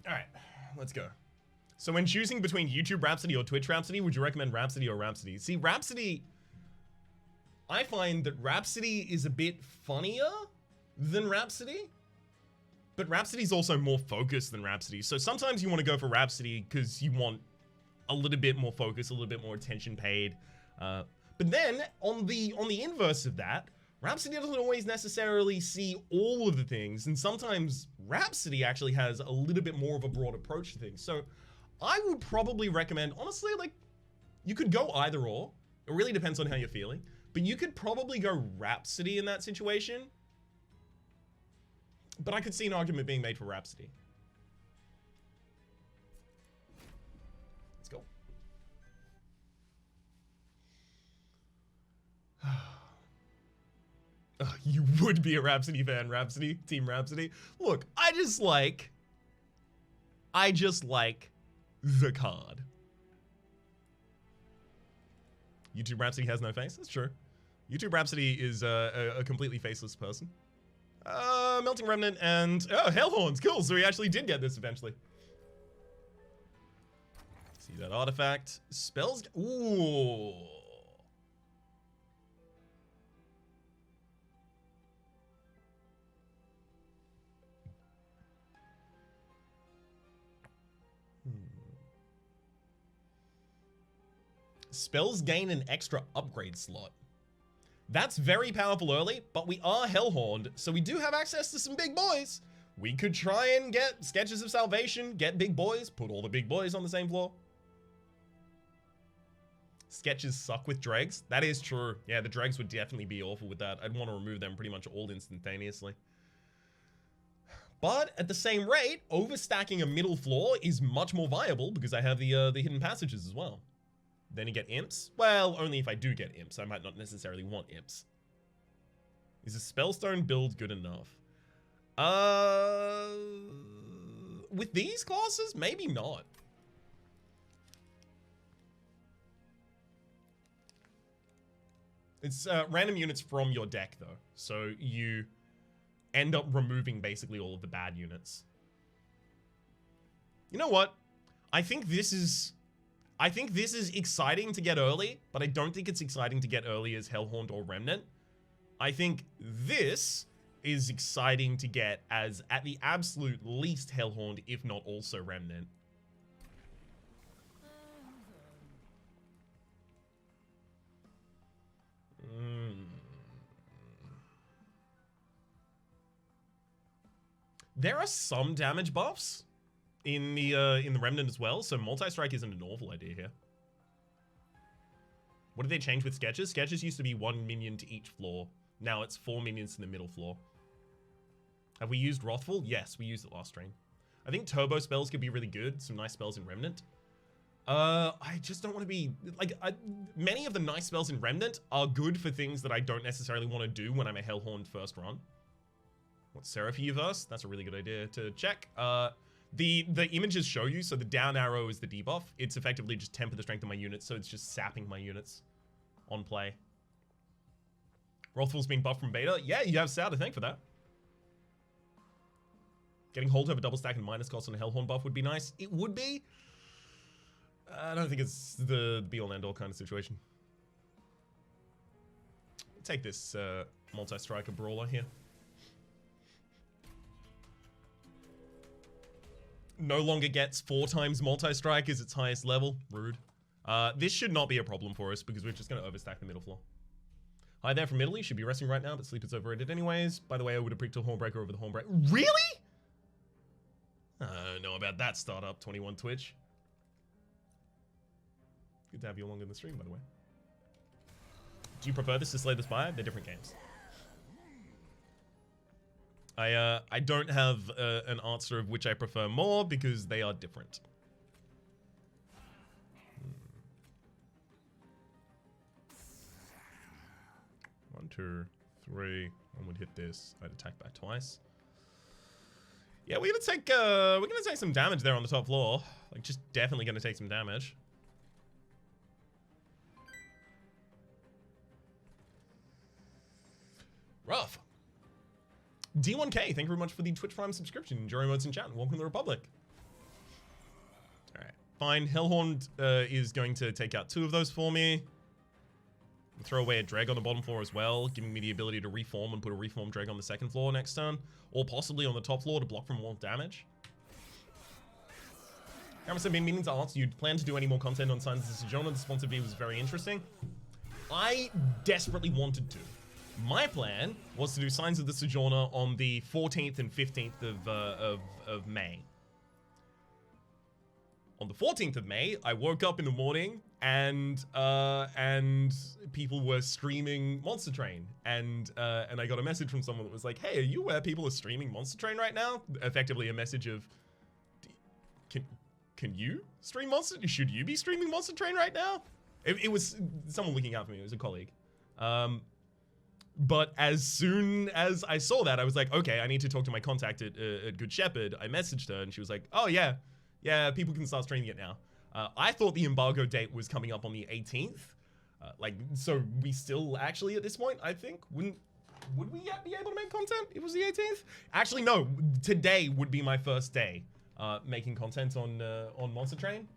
Alright, let's go. So when choosing between YouTube Rhapsody or Twitch Rhapsody, would you recommend Rhapsody or Rhapsody? See, Rhapsody, I find that Rhapsody is a bit funnier than Rhapsody, but Rhapsody's also more focused than Rhapsody. So sometimes you want to go for Rhapsody because you want a little bit more focus, a little bit more attention paid. But then on the inverse of that, Rhapsody doesn't always necessarily see all of the things, and sometimes Rhapsody actually has a little bit more of a broad approach to things. So I would probably recommend, honestly, like, you could go either or. It really depends on how you're feeling, but you could probably go Rhapsody in that situation. But I could see an argument being made for Rhapsody. Let's go. You would be a Rhapsody fan, Rhapsody, Team Rhapsody. Look, I just like the card. YouTube Rhapsody has no face, that's true. YouTube Rhapsody is a completely faceless person. Melting Remnant and, oh, Hellhorns, cool, so we actually did get this eventually. See that artifact. Spells, ooh. Spells gain an extra upgrade slot. That's very powerful early, but we are Hellhorned, so we do have access to some big boys. We could try and get Sketches of Salvation, get big boys, put all the big boys on the same floor. Sketches suck with dregs. That is true. Yeah, the dregs would definitely be awful with that. I'd want to remove them pretty much all instantaneously. But at the same rate, overstacking a middle floor is much more viable because I have the hidden passages as well. Then you get imps. Well, only if I do get imps. I might not necessarily want imps. Is a spellstone build good enough? With these classes, maybe not. It's random units from your deck though. So you end up removing basically all of the bad units. You know what? I think this is exciting to get early, but I don't think it's exciting to get early as Hellhorned or Remnant. I think this is exciting to get as, at the absolute least, Hellhorned, if not also Remnant. There are some damage buffs in the Remnant as well, so multi-strike isn't an awful idea here. What did they change with Sketches? Sketches used to be 1 minion to each floor. Now it's 4 minions to the middle floor. Have we used Wrathful? Yes, we used it last stream. I think turbo spells could be really good. Some nice spells in Remnant. I just don't want to be... like, many of the nice spells in Remnant are good for things that I don't necessarily want to do when I'm a Hellhorned first run. What's Seraphiverse? That's a really good idea to check. The images show you, so the down arrow is the debuff. It's effectively just temper the strength of my units, so it's just sapping my units on play. Wrathful's been buffed from beta. Yeah, you have Sao to thank for that. Getting hold over double stack and minus cost on a Hellhorn buff would be nice. It would be. I don't think it's the be-all end-all kind of situation. Take this multi-striker brawler here. No longer gets 4 times multi-strike as its highest level. Rude. This should not be a problem for us because we're just going to overstack the middle floor. Hi there from Italy. Should be resting right now, but sleep is overrated anyways. By the way, I would have picked a Hornbreaker over the Hornbreaker. Really? I don't know about that startup, 21 Twitch. Good to have you along in the stream, by the way. Do you prefer this to Slay the Spire? They're different games. I don't have an answer of which I prefer more because they are different. 1, 2, 3. One would hit this. I'd attack back twice. Yeah, we're gonna take some damage there on the top floor. Like, just definitely gonna take some damage. Rough. D1K, thank you very much for the Twitch Prime subscription. Enjoy modes in chat and welcome to the Republic. fine. Hellhorn is going to take out 2 of those for me. We'll throw away a Dreg on the bottom floor as well, giving me the ability to reform and put a reform Dreg on the 2nd floor next turn, or possibly on the top floor to block from more damage. I've been meaning to ask you, plan to do any more content on Signs of the Sojourner? The sponsor V was very interesting. I desperately wanted to. My plan was to do Signs of the Sojourner on the 14th and 15th of May. On the 14th of May, I woke up in the morning and people were streaming Monster Train, and I got a message from someone that was like, "Hey, are you aware people are streaming Monster Train right now?" Effectively, a message of, "Can you stream Monster? Should you be streaming Monster Train right now?" It was someone looking out for me. It was a colleague. But as soon as I saw that, I was like, okay, I need to talk to my contact at Good Shepherd. I messaged her, and she was like, "Oh yeah, people can start streaming it now." I thought the embargo date was coming up on the 18th. So we still actually at this point, I think, would we yet be able to make content? It was the 18th? Actually, no. Today would be my first day making content on Monster Train.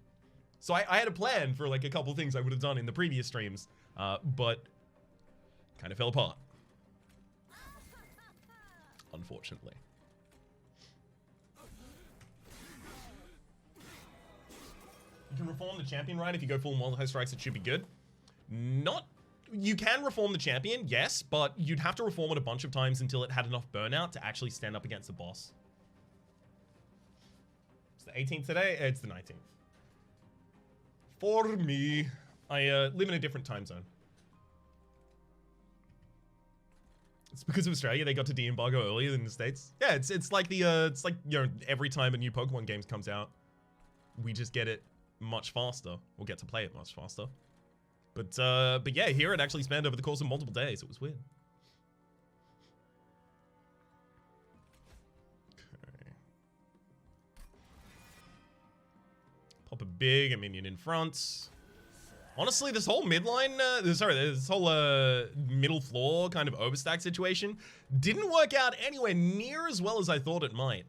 So I had a plan for like a couple things I would have done in the previous streams, but kind of fell apart. Unfortunately. You can reform the champion, right? If you go full multi strikes, it should be good. You can reform the champion, yes, but you'd have to reform it a bunch of times until it had enough burnout to actually stand up against the boss. It's the 18th today, it's the 19th. For me, I live in a different time zone. It's because of Australia, they got to de-embargo earlier than the States. Yeah, it's like the it's like, you know, every time a new Pokemon game comes out, we just get it much faster. We'll get to play it much faster. But yeah, here it actually spanned over the course of multiple days. It was weird. Okay. Pop a big minion in front. Honestly, this whole midline, this whole middle floor kind of overstack situation didn't work out anywhere near as well as I thought it might.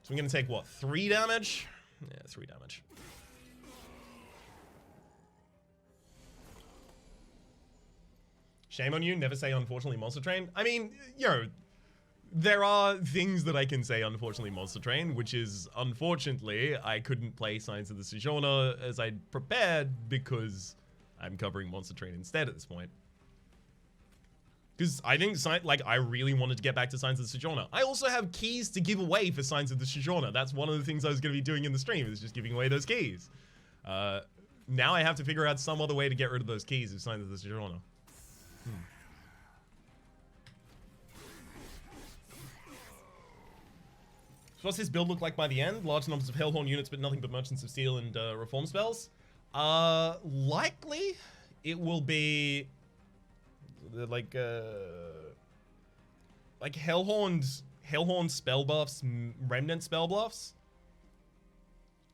So I'm gonna take, what, 3 damage? Yeah, 3 damage. Shame on you, never say unfortunately Monster Train. I mean, you know, there are things that I can say, unfortunately, Monster Train, which is, unfortunately, I couldn't play Signs of the Sojourner as I'd prepared because I'm covering Monster Train instead at this point. Because I think, I really wanted to get back to Signs of the Sojourner. I also have keys to give away for Signs of the Sojourner. That's one of the things I was going to be doing in the stream, is just giving away those keys. Now I have to figure out some other way to get rid of those keys of Signs of the Sojourner. So what's this build look like by the end? Large numbers of Hellhorn units, but nothing but Merchants of Steel and reform spells. Likely, it will be like Hellhorn spell buffs, Remnant spell buffs,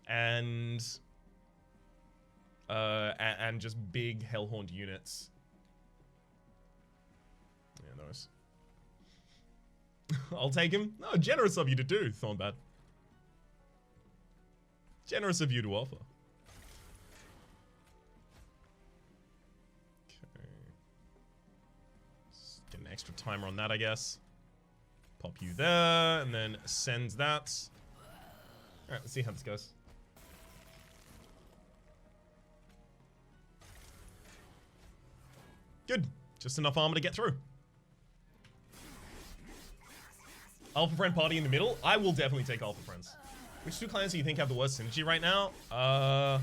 and just big Hellhorn units. Yeah, nice. I'll take him. No, generous of you to do, Thornbat. Generous of you to offer. Okay. Let's get an extra timer on that, I guess. Pop you there, and then send that. Alright, let's see how this goes. Good. Just enough armor to get through. Alpha Friend party in the middle? I will definitely take Alpha Friends. Which 2 clans do you think have the worst synergy right now? I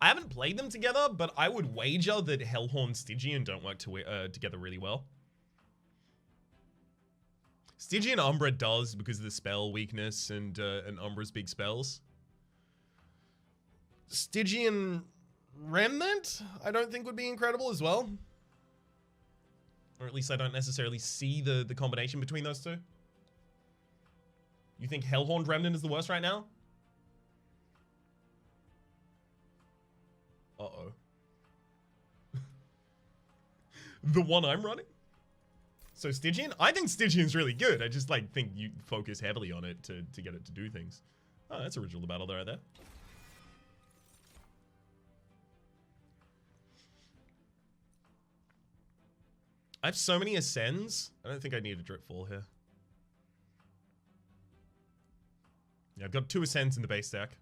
haven't played them together, but I would wager that Hellhorn Stygian don't work together really well. Stygian Umbra does because of the spell weakness and Umbra's big spells. Stygian Remnant, I don't think would be incredible as well. Or at least I don't necessarily see the combination between those two. You think Hellhorn Remnant is the worst right now? Uh-oh. The one I'm running? So Stygian? I think Stygian's really good. I just like think you focus heavily on it to get it to do things. Oh, that's original the battle right there. I have so many ascends. I don't think I need a drip fall here. Yeah, I've got 2 ascends in the base deck.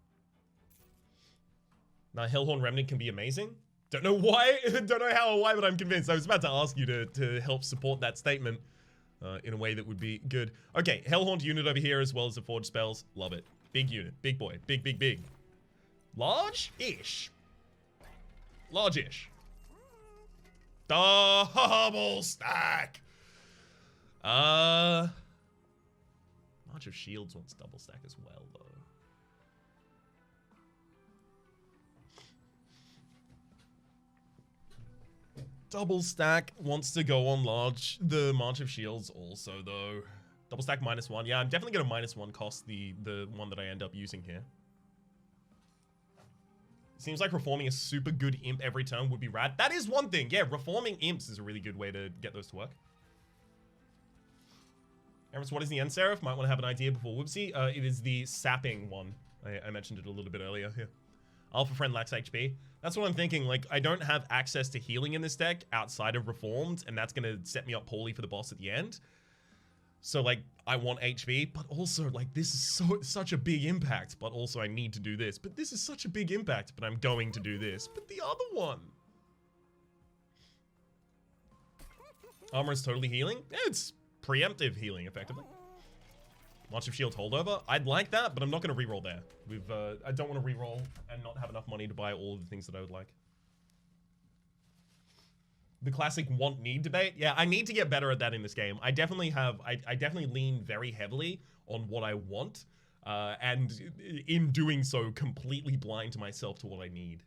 Now Hellhorn Remnant can be amazing. Don't know why, don't know how or why, but I'm convinced. I was about to ask you to help support that statement in a way that would be good. Okay, Hellhorn unit over here as well as the Forge spells. Love it. Big unit, big boy, big, big, big. Large-ish. Large-ish. Double stack. March of Shields wants double stack as well, though. Double stack wants to go on large. The March of Shields also, though. Double stack -1. Yeah, I'm definitely going to -1 cost the one that I end up using here. Seems like reforming a super good imp every turn would be rad. That is one thing. Yeah, reforming imps is a really good way to get those to work. Aaron, what is the End Seraph? Might want to have an idea before Whoopsie. It is the sapping one. I mentioned it a little bit earlier here. Alpha Friend lacks HP. That's what I'm thinking. Like, I don't have access to healing in this deck outside of Reformed, and that's going to set me up poorly for the boss at the end. So, like, I want HP, but also, like, this is such a big impact, but also I need to do this. But this is such a big impact, but I'm going to do this. But the other one. Armor is totally healing. Yeah, it's preemptive healing, effectively. March of Shield holdover. I'd like that, but I'm not going to reroll there. I don't want to reroll and not have enough money to buy all of the things that I would like. The classic want-need debate. Yeah, I need to get better at that in this game. I definitely have, I definitely lean very heavily on what I want, and in doing so, completely blind to myself to what I need.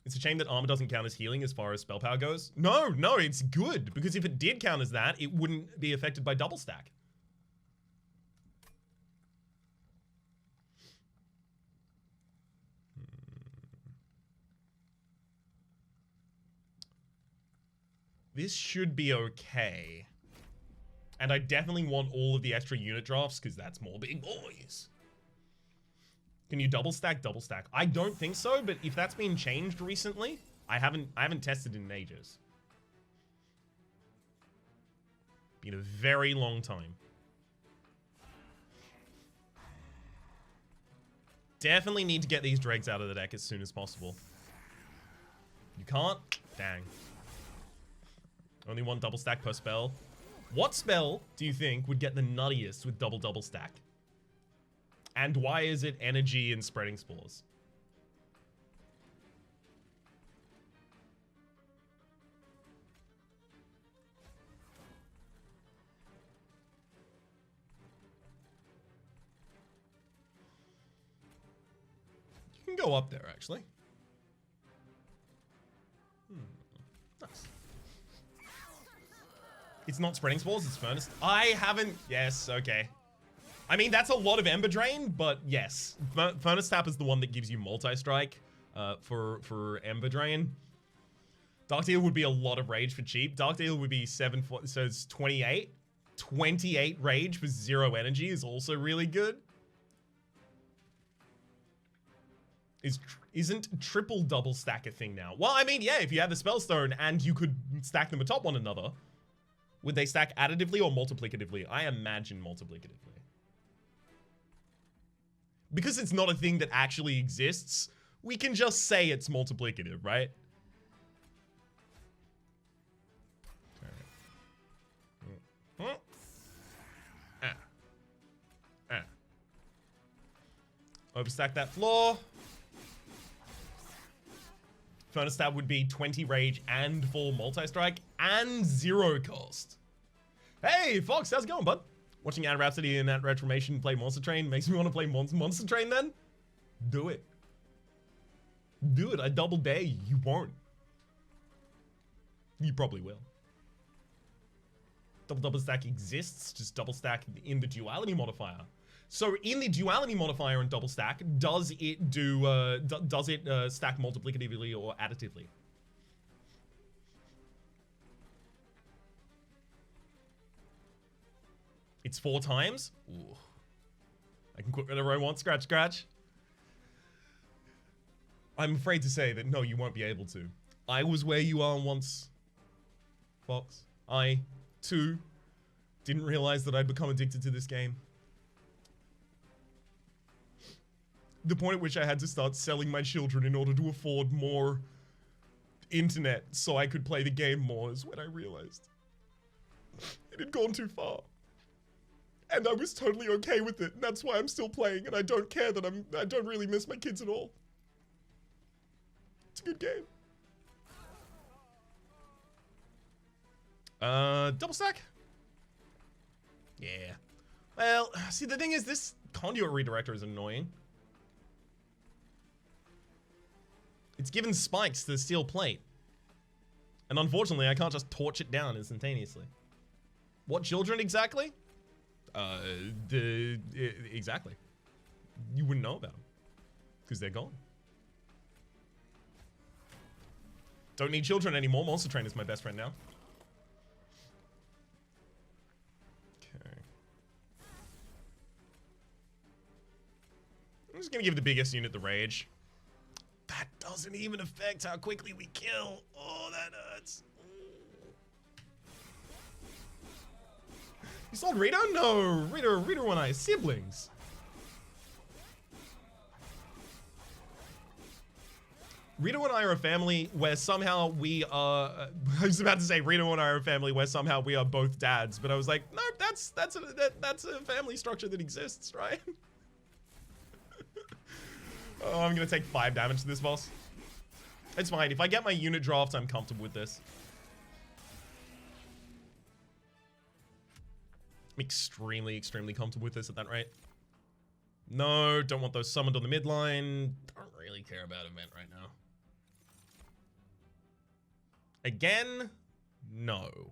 It's a shame that armor doesn't count as healing as far as spell power goes. No, it's good, because if it did count as that, it wouldn't be affected by double stack. This should be okay. And I definitely want all of the extra unit drafts, because that's more big boys. Can you double stack? Double stack. I don't think so, but if that's been changed recently, I haven't tested in ages. Been a very long time. Definitely need to get these dregs out of the deck as soon as possible. You can't? Dang. Only one double stack per spell. What spell do you think would get the nuttiest with double stack? And why is it energy and spreading spores? You can go up there, actually. Nice. It's not spreading spores, it's furnace. I haven't... Yes, okay. I mean, that's a lot of Ember Drain, but yes. Furnace Tap is the one that gives you multi-strike for Ember Drain. Dark Deal would be a lot of rage for cheap. Dark Deal would be 7, so it's 28. 28 rage for 0 energy is also really good. Isn't triple double stack a thing now? Well, I mean, yeah, if you had the Spellstone and you could stack them atop one another, would they stack additively or multiplicatively? I imagine multiplicatively. Because it's not a thing that actually exists, we can just say it's multiplicative, right? Overstack that floor. Furnace Stab would be 20 rage and full multi-strike and 0 cost. Hey, Fox, how's it going, bud? Watching Ad Rhapsody and Ad Reformation play Monster Train makes me want to play Monster Train then? Do it. Do it. I double dare you. You won't. You probably will. Double stack exists, just double stack in the duality modifier. So in the duality modifier and double stack, does it do stack multiplicatively or additively? It's 4 times? Ooh. I can quit whenever I want. Scratch, scratch. I'm afraid to say that no, you won't be able to. I was where you are once, Fox. I, too, didn't realize that I'd become addicted to this game. The point at which I had to start selling my children in order to afford more internet so I could play the game more is when I realized it had gone too far. And I was totally okay with it, and that's why I'm still playing, and I don't care that I don't really miss my kids at all. It's a good game. Double stack? Yeah. Well, see, the thing is, this conduit redirector is annoying. It's given spikes to the steel plate. And unfortunately, I can't just torch it down instantaneously. What children exactly? Exactly. You wouldn't know about them. Because they're gone. Don't need children anymore. Monster Trainer's my best friend now. Okay. I'm just gonna give the biggest unit the rage. That doesn't even affect how quickly we kill. Oh, that hurts. You sold Rita? No, Rita and I are siblings. Rita and I are a family where somehow we are. I was about to say Rita and I are a family where somehow we are both dads, but I was like, no, that's a family structure that exists, right? Oh, I'm gonna take 5 damage to this boss. It's fine. If I get my unit draft, I'm comfortable with this. I'm extremely comfortable with this at that rate. No, don't want those summoned on the midline. Don't really care about event right now. Again, no.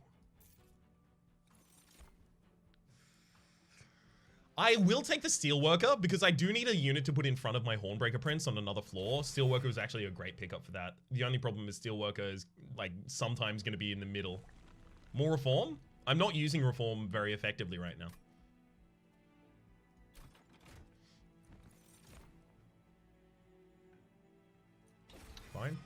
I will take the Steelworker because I do need a unit to put in front of my Hornbreaker Prince on another floor. Steelworker is actually a great pickup for that. The only problem is Steelworker is like sometimes going to be in the middle. More Reform? I'm not using Reform very effectively right now. Fine.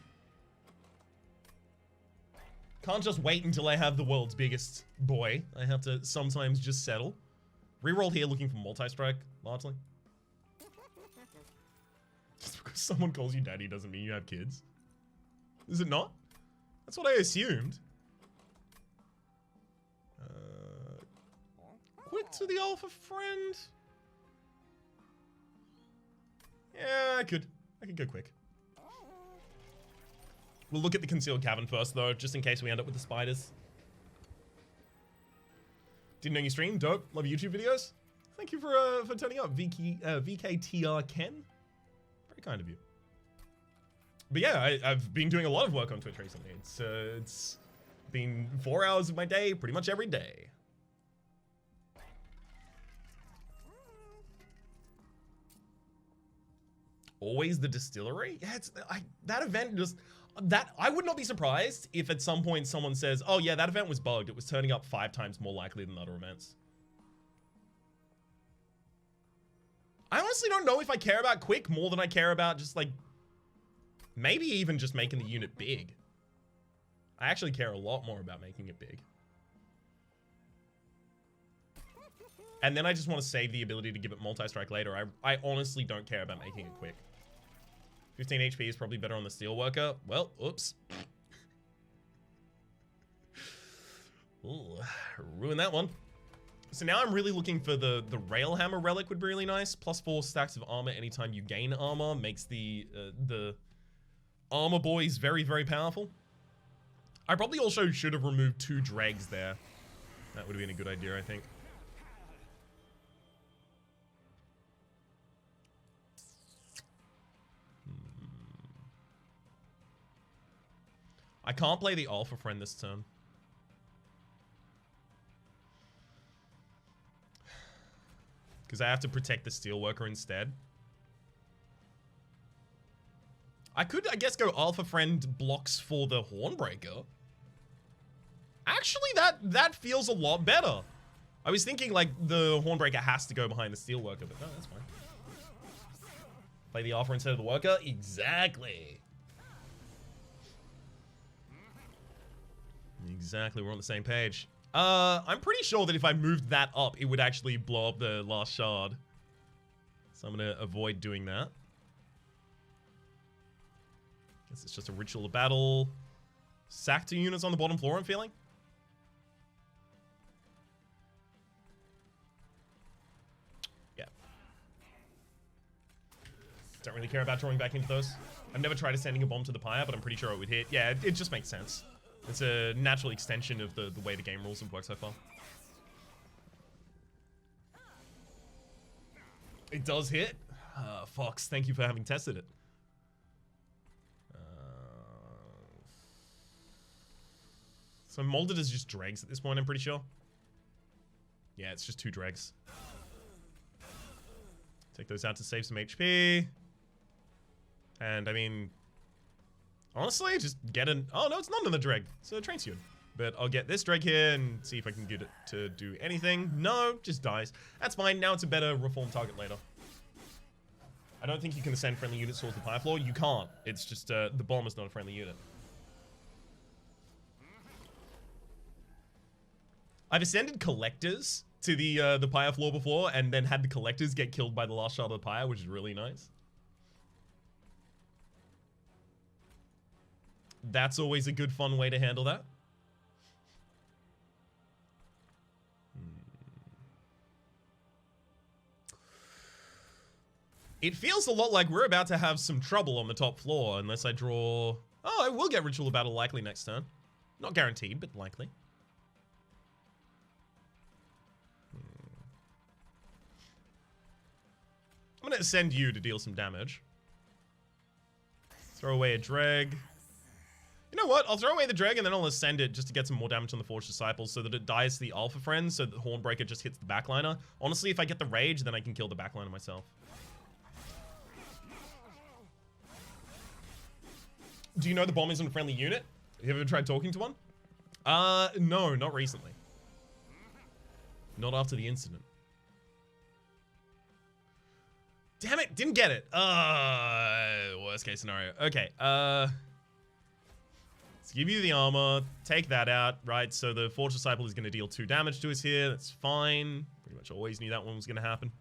Can't just wait until I have the world's biggest boy. I have to sometimes just settle. Reroll here looking for multi-strike, largely. Just because someone calls you daddy doesn't mean you have kids. Is it not? That's what I assumed. Quick to the alpha friend. Yeah, I could go quick. We'll look at the concealed cavern first, though, just in case we end up with the spiders. Didn't know you stream. Dope. Love YouTube videos. Thank you for turning up, VKTR Ken. Very kind of you. But yeah, I've been doing a lot of work on Twitch recently. It's been 4 hours of my day, pretty much every day. Always the distillery? Yeah, that event just... I would not be surprised if at some point someone says, oh yeah, that event was bugged. It was turning up 5 times more likely than other events. I honestly don't know if I care about quick more than I care about just like, maybe even just making the unit big. I actually care a lot more about making it big. And then I just want to save the ability to give it multi-strike later. I honestly don't care about making it quick. 15 HP is probably better on the Steelworker. Well, oops. Ooh, ruin that one. So now I'm really looking for the Railhammer relic would be really nice. +4 stacks of armor anytime you gain armor makes the armor boys very, very powerful. I probably also should have removed 2 dregs there. That would have been a good idea, I think. I can't play the Alpha Friend this turn. Because I have to protect the Steelworker instead. I could, I guess, go Alpha Friend blocks for the Hornbreaker. Actually, that feels a lot better. I was thinking like the Hornbreaker has to go behind the Steelworker, but no, that's fine. Play the Alpha instead of the Worker? Exactly. Exactly, we're on the same page. I'm pretty sure that if I moved that up, it would actually blow up the last shard. So I'm gonna avoid doing that. Guess it's just a ritual of battle. Sack 2 units on the bottom floor, I'm feeling. Yeah. Don't really care about drawing back into those. I've never tried sending a bomb to the pyre, but I'm pretty sure it would hit. Yeah, it just makes sense. It's a natural extension of the way the game rules have worked so far. It does hit. Fox, thank you for having tested it. So molded is just dregs at this point, I'm pretty sure. Yeah, it's just 2 dregs. Take those out to save some HP. And I mean, honestly, just get an... Oh, no, it's not another dreg. It's a train student. But I'll get this dreg here and see if I can get it to do anything. No, just dies. That's fine. Now it's a better reform target later. I don't think you can ascend friendly units towards the pyre floor. You can't. It's just the bomb is not a friendly unit. I've ascended collectors to the pyre floor before and then had the collectors get killed by the last shard of the pyre, which is really nice. That's always a good, fun way to handle that. It feels a lot like we're about to have some trouble on the top floor unless I draw... Oh, I will get Ritual of Battle likely next turn. Not guaranteed, but likely. I'm gonna send you to deal some damage. Throw away a dreg. You know what? I'll throw away the dreg and then I'll ascend it just to get some more damage on the Forged Disciples so that it dies to the Alpha Friends so that the Hornbreaker just hits the backliner. Honestly, if I get the rage, then I can kill the backliner myself. Do you know the bomb isn't a friendly unit? Have you ever tried talking to one? No, not recently. Not after the incident. Damn it, didn't get it. Worst case scenario. Okay, let's give you the armor, take that out, right? So the Forged Disciple is going to deal 2 damage to us here. That's fine. Pretty much always knew that one was going to happen.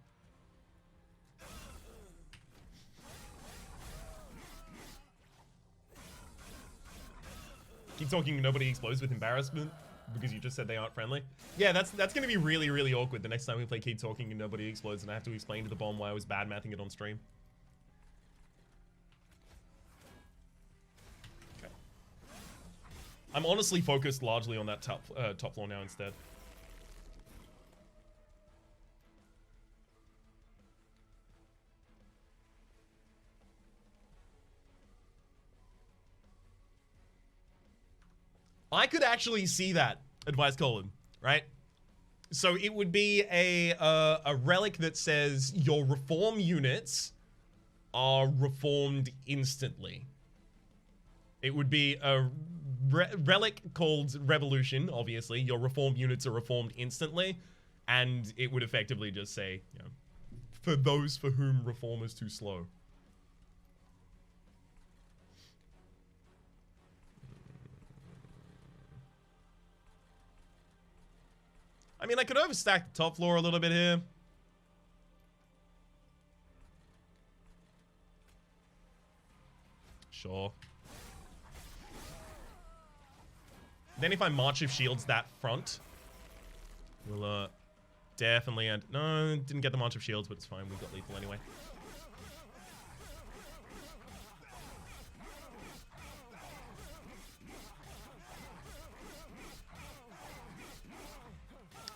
Keep talking, nobody explodes with embarrassment because you just said they aren't friendly. Yeah, that's going to be really, really awkward the next time we play Keep Talking and Nobody Explodes and I have to explain to the bomb why I was bad-mathing it on stream. Okay. I'm honestly focused largely on that top floor now instead. I could actually see that, Advice Colin, right? So it would be a relic that says your reform units are reformed instantly. It would be a relic called Revolution, obviously. Your reform units are reformed instantly. And it would effectively just say, you know, for those for whom reform is too slow. I mean, I could overstack the top floor a little bit here. Sure. Then if I March of Shields that front, we'll definitely end. No, didn't get the March of Shields, but it's fine. We got lethal anyway.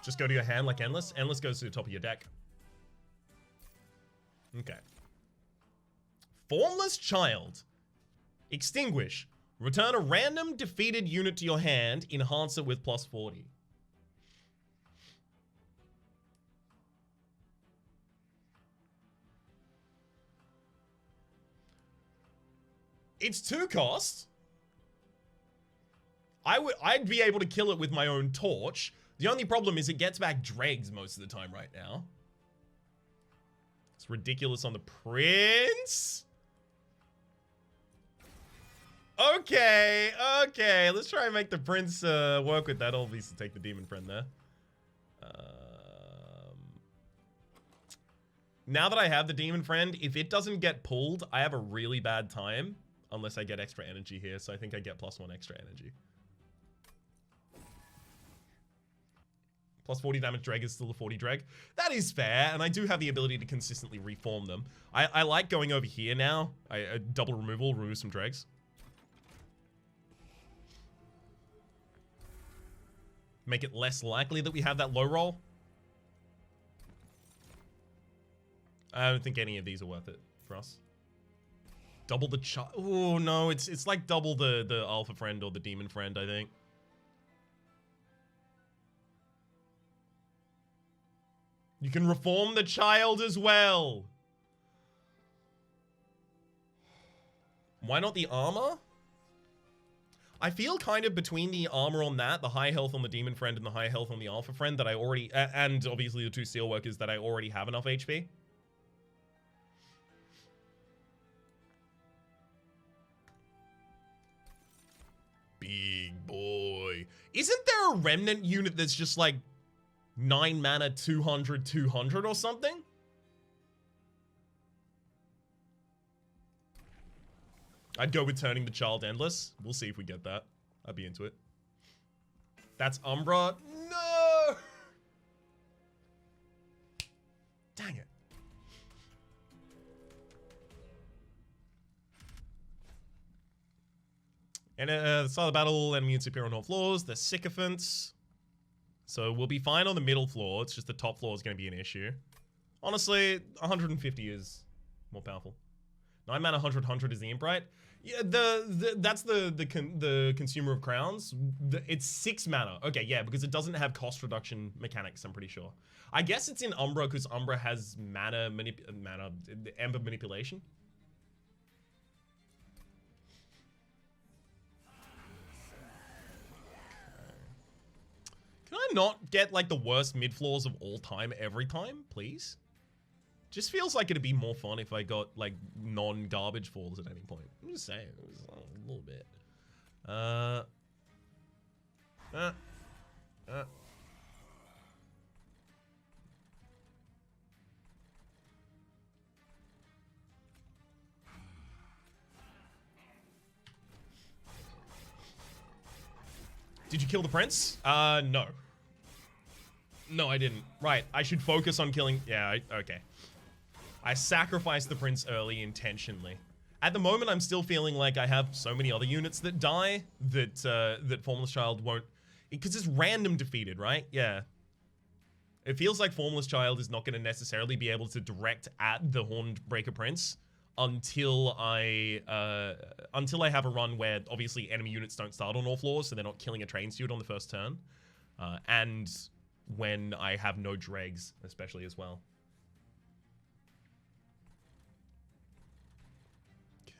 Just go to your hand like Endless. Endless goes to the top of your deck. Okay. Formless Child. Extinguish. Return a random defeated unit to your hand. Enhance it with +40. It's 2 cost. I'd be able to kill it with my own torch. The only problem is it gets back dregs most of the time right now. It's ridiculous on the prince. Okay, okay. Let's try and make the prince work with that. Obviously, take the demon friend there. Now that I have the demon friend, if it doesn't get pulled, I have a really bad time. Unless I get extra energy here. So I think I get +1 extra energy. Plus 40 damage dreg is still a 40 dreg. That is fair, and I do have the ability to consistently reform them. I like going over here now. Double removal, remove some dregs. Make it less likely that we have that low roll. I don't think any of these are worth it for us. Double the oh no, it's like double the alpha friend or the demon friend, I think. You can reform the child as well. Why not the armor? I feel kind of between the armor on that, the high health on the demon friend, and the high health on the alpha friend that I already, and obviously the 2 steelworkers that I already have enough HP. Big boy. Isn't there a remnant unit that's just like 9 mana, 200, 200 or something? I'd go with turning the child endless. We'll see if we get that. I'd be into it. That's Umbra. No! Dang it. And the start of the battle, enemy and superior on all floors. The sycophants. So we'll be fine on the middle floor. It's just the top floor is going to be an issue. Honestly, 150 is more powerful. 9 mana, 100, 100 is the imp, right? Yeah, that's the consumer of crowns. It's 6 mana. Okay, yeah, because it doesn't have cost reduction mechanics, I'm pretty sure. I guess it's in Umbra because Umbra has ember manipulation. Can I not get like the worst mid floors of all time every time, please? Just feels like it'd be more fun if I got like non-garbage falls at any point. I'm just saying, it was a little bit. Did you kill the prince? No. No, I didn't. Right, I should focus on killing... Yeah, okay. I sacrificed the prince early intentionally. At the moment, I'm still feeling like I have so many other units that die that that Formless Child won't... Because it's random defeated, right? Yeah. It feels like Formless Child is not going to necessarily be able to direct at the Hornbreaker Prince until I have a run where obviously enemy units don't start on all floors, so they're not killing a train steward on the first turn. And when I have no dregs, especially as well. Okay.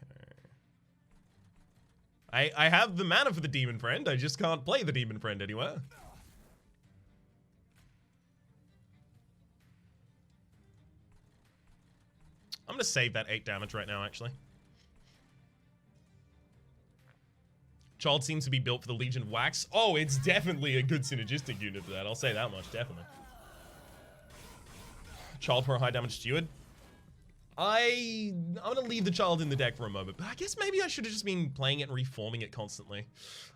I have the mana for the demon friend, I just can't play the demon friend anywhere. I'm gonna save that 8 damage right now, actually. Child seems to be built for the Legion of Wax. Oh, it's definitely a good synergistic unit for that. I'll say that much, definitely. Child for a high damage steward. I'm gonna leave the child in the deck for a moment, but I guess maybe I should have just been playing it and reforming it constantly.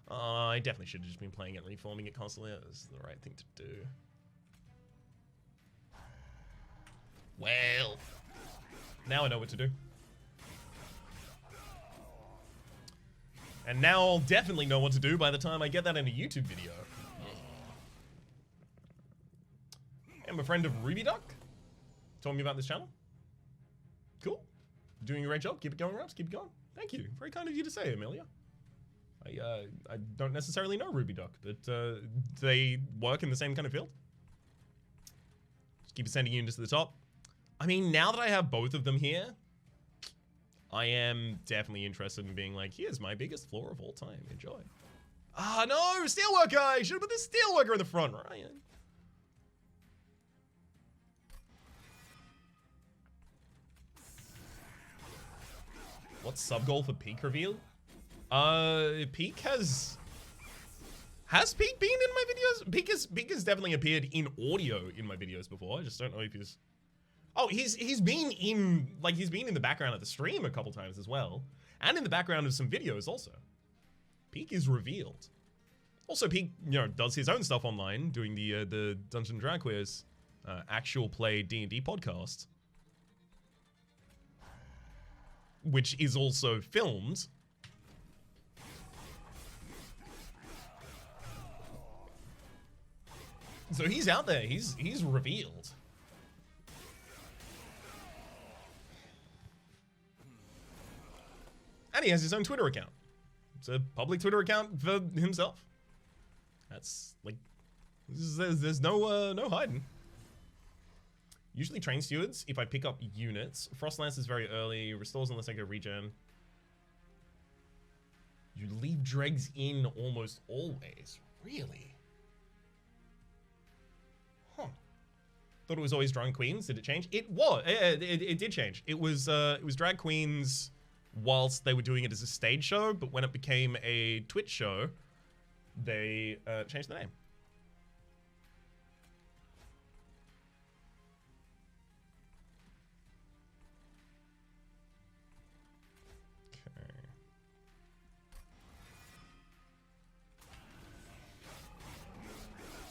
I definitely should have just been playing it and reforming it constantly. That was the right thing to do. Well, now I know what to do. And now I'll definitely know what to do by the time I get that in a YouTube video. I'm a friend of Ruby Duck. Told me about this channel. Cool. Doing a great job. Keep it going, Raps. Keep it going. Thank you. Very kind of you to say, Amelia. I don't necessarily know Ruby Duck, but they work in the same kind of field. Just keep sending units to the top. I mean, now that I have both of them here, I am definitely interested in being like, here's my biggest floor of all time. Enjoy. Ah, no, Steelworker! I should have put the Steelworker in the front, Ryan. What's sub-goal for Peak reveal? Peak has Peak been in my videos? Peak has definitely appeared in audio in my videos before. I just don't know if he's... Oh, he's been in, like, he's been in the background of the stream a couple times as well. And in the background of some videos also. Peak is revealed. Also, Peak, you know, does his own stuff online, doing the Dungeon Drag Quiz actual play D&D podcast. Which is also filmed. So he's out there, he's revealed. And he has his own Twitter account. It's a public Twitter account for himself. That's like, there's no hiding. Usually train stewards, if I pick up units. Frostlance is very early, restores unless I go regen. You leave dregs in almost always. Really? Huh. Thought it was always drag queens. Did it change? It was. It did change. It was drag queens whilst they were doing it as a stage show, but when it became a Twitch show, they changed the name.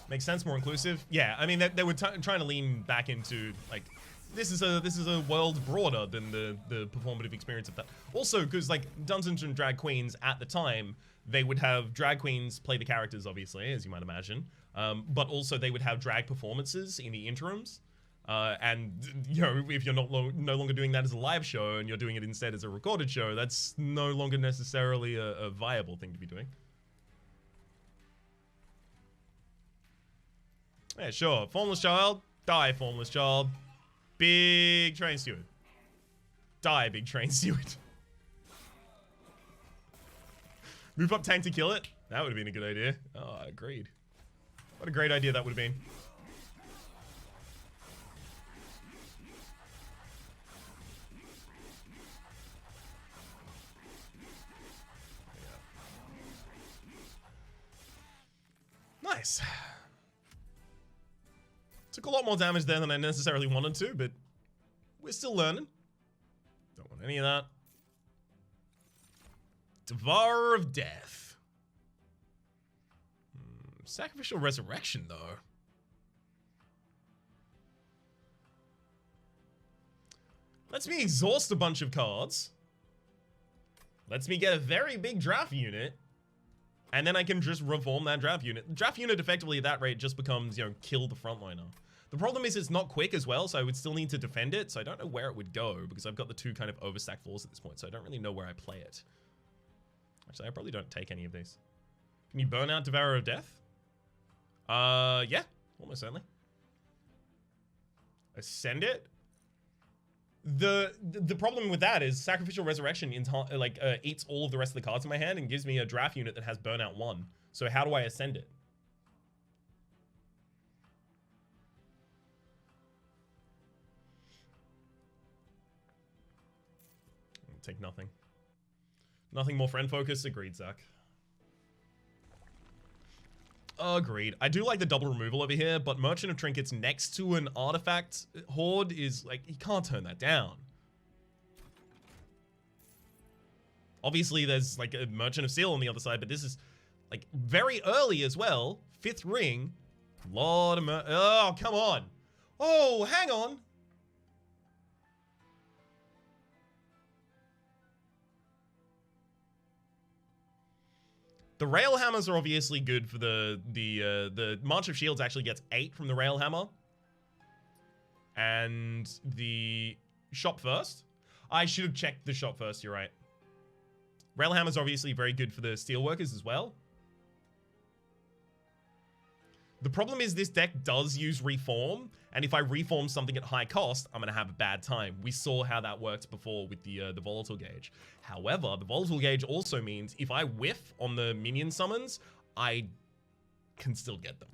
Makes sense, more inclusive. Yeah, I mean they were trying to lean back into like this is a world broader than the performative experience of that. Also, because like Dungeons and Drag Queens at the time, they would have drag queens play the characters, obviously, as you might imagine, but also they would have drag performances in the interims. And you know, if you're no longer doing that as a live show and you're doing it instead as a recorded show, that's no longer necessarily a viable thing to be doing. Yeah, sure. Formless child. Die, formless child. Big train steward. Die, big train steward. Move up tank to kill it. That would have been a good idea. Oh, I agreed. What a great idea that would have been. Nice. Took a lot more damage there than I necessarily wanted to, but we're still learning. Don't want any of that. Devourer of Death. Sacrificial Resurrection, though. Lets me exhaust a bunch of cards. Lets me get a very big draft unit. And then I can just reform that draft unit. The draft unit effectively at that rate just becomes, you know, kill the frontliner. The problem is it's not quick as well, so I would still need to defend it. So I don't know where it would go because I've got the two kind of overstacked floors at this point. So I don't really know where I play it. Actually, I probably don't take any of these. Can you burn out Devourer of Death? Yeah, almost certainly. Ascend it. The problem with that is Sacrificial Resurrection eats all of the rest of the cards in my hand and gives me a draft unit that has Burnout 1. So how do I ascend it? I'll take nothing. Nothing more friend focused. Agreed, Zach. Agreed. I do like the double removal over here, but Merchant of Trinkets next to an artifact horde is like, you can't turn that down. Obviously, there's like a Merchant of Steel on the other side, but this is like very early as well. 5th ring. Lot of oh, come on. Oh, hang on. The rail hammers are obviously good for the March of Shields actually gets 8 from the rail hammer. And the shop first. I should have checked the shop first, you're right. Rail hammer's obviously very good for the steelworkers as well. The problem is this deck does use reform, and if I reform something at high cost, I'm gonna have a bad time. We saw how that worked before with the volatile gauge. However, the volatile gauge also means if I whiff on the minion summons, I can still get them.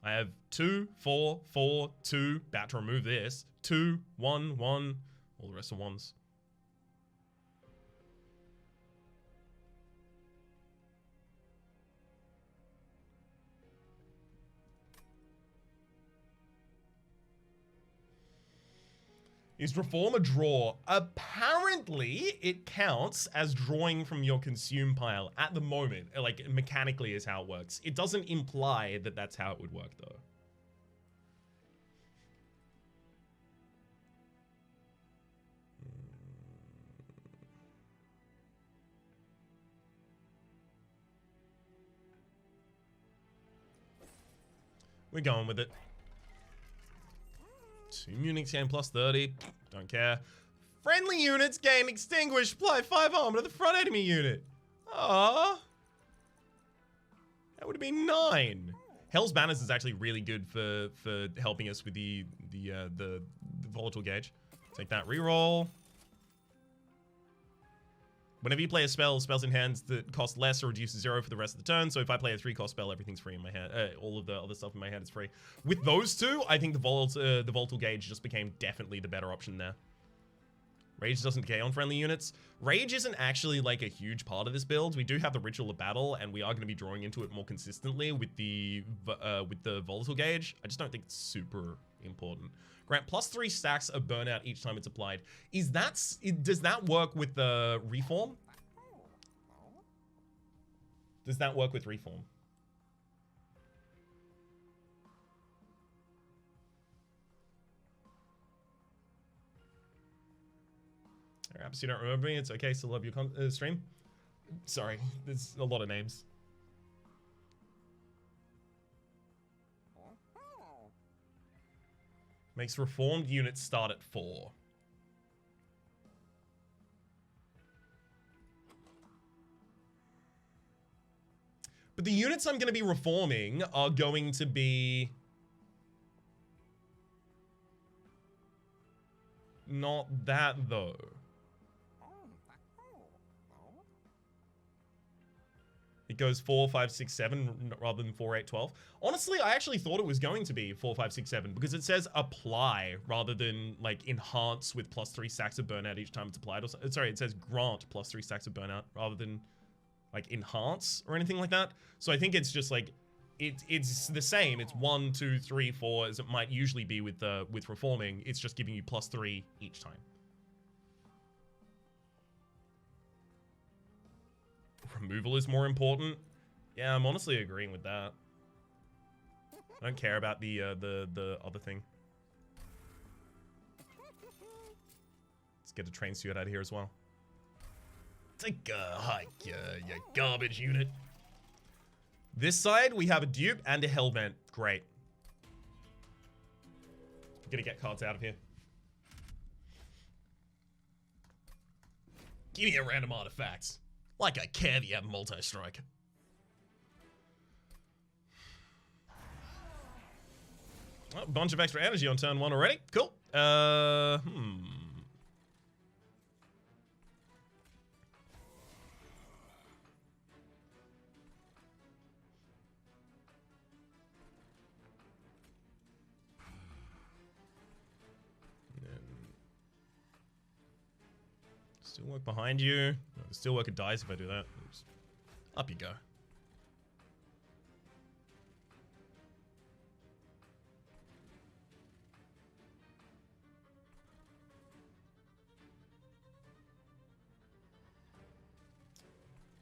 I have 2, 4, 4, 2, about to remove this, 2, 1, 1, all the rest are ones. Is reform a draw? Apparently, it counts as drawing from your consume pile at the moment. Like, mechanically is how it works. It doesn't imply that that's how it would work, though. We're going with it. 2 units gain plus 30. Don't care. Friendly units gain extinguish. Apply 5 armor to the front enemy unit. Ah, that would have been 9. Hell's Banners is actually really good for helping us with the volatile gauge. Take that reroll. Whenever you play a spell, spells in hands that cost less or reduce to 0 for the rest of the turn. So if I play a 3-cost spell, everything's free in my hand. All of the other stuff in my hand is free. With those two, I think the volatile gauge just became definitely the better option there. Rage doesn't decay on friendly units. Rage isn't actually like a huge part of this build. We do have the Ritual of Battle, and we are going to be drawing into it more consistently with the volatile gauge. I just don't think it's super important. Grant plus 3 stacks of burnout each time it's applied. Does that work with the reform? Does that work with reform? Perhaps you don't remember me. It's okay. Still love your stream. Sorry, there's a lot of names. Makes reformed units start at 4. But the units I'm going to be reforming are going to be not that, though. It goes 4, 5, 6, 7 rather than 4, 8, 12. Honestly, I actually thought it was going to be 4, 5, 6, 7 because it says apply rather than like enhance with plus 3 stacks of burnout each time it's applied. Or sorry, it says grant plus 3 stacks of burnout rather than like enhance or anything like that. So I think it's just like it's the same. It's 1, 2, 3, 4 as it might usually be with reforming. It's just giving you plus 3 each time. Removal is more important. Yeah, I'm honestly agreeing with that. I don't care about the other thing. Let's get a train suit out of here as well. Take a hike, you garbage unit. This side, we have a dupe and a hellbent. Great. I'm gonna get cards out of here. Give me a random artifact. Like I care that you have multi-strike. Oh, a bunch of extra energy on turn 1 already. Cool. Still work behind you. No, the still worker dies if I do that. Oops. Up you go.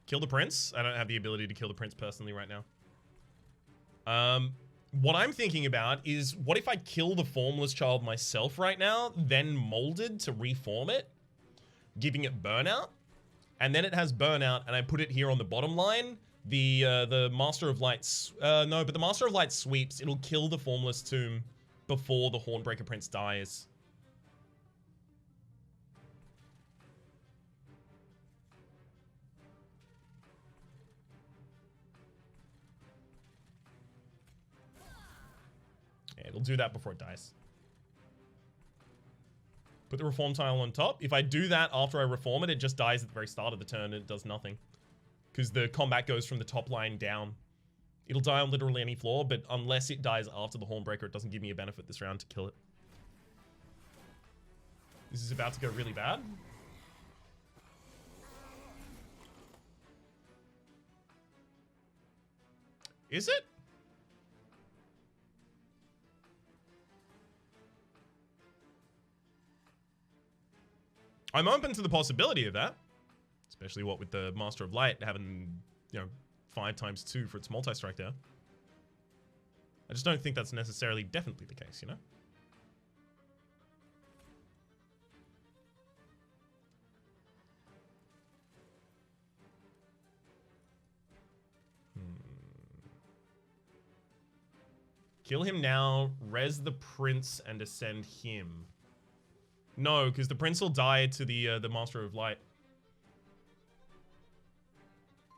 Kill the prince. I don't have the ability to kill the prince personally right now. What I'm thinking about is, what if I kill the formless child myself right now, then molded to reform it, giving it burnout, and then it has burnout, and I put it here on the bottom line. The Master of Lights, no, but the Master of Light sweeps. It'll kill the Formless Tomb before the Hornbreaker Prince dies. Yeah, it'll do that before it dies. Put the reform tile on top. If I do that after I reform it, it just dies at the very start of the turn and it does nothing. Because the combat goes from the top line down. It'll die on literally any floor, but unless it dies after the Hornbreaker, it doesn't give me a benefit this round to kill it. This is about to go really bad. Is it? I'm open to the possibility of that. Especially what with the Master of Light having, you know, 5x2 for its multi-strike there. I just don't think that's necessarily definitely the case, you know? Kill him now, res the prince, and ascend him. No, because the prince will die to the Master of Light.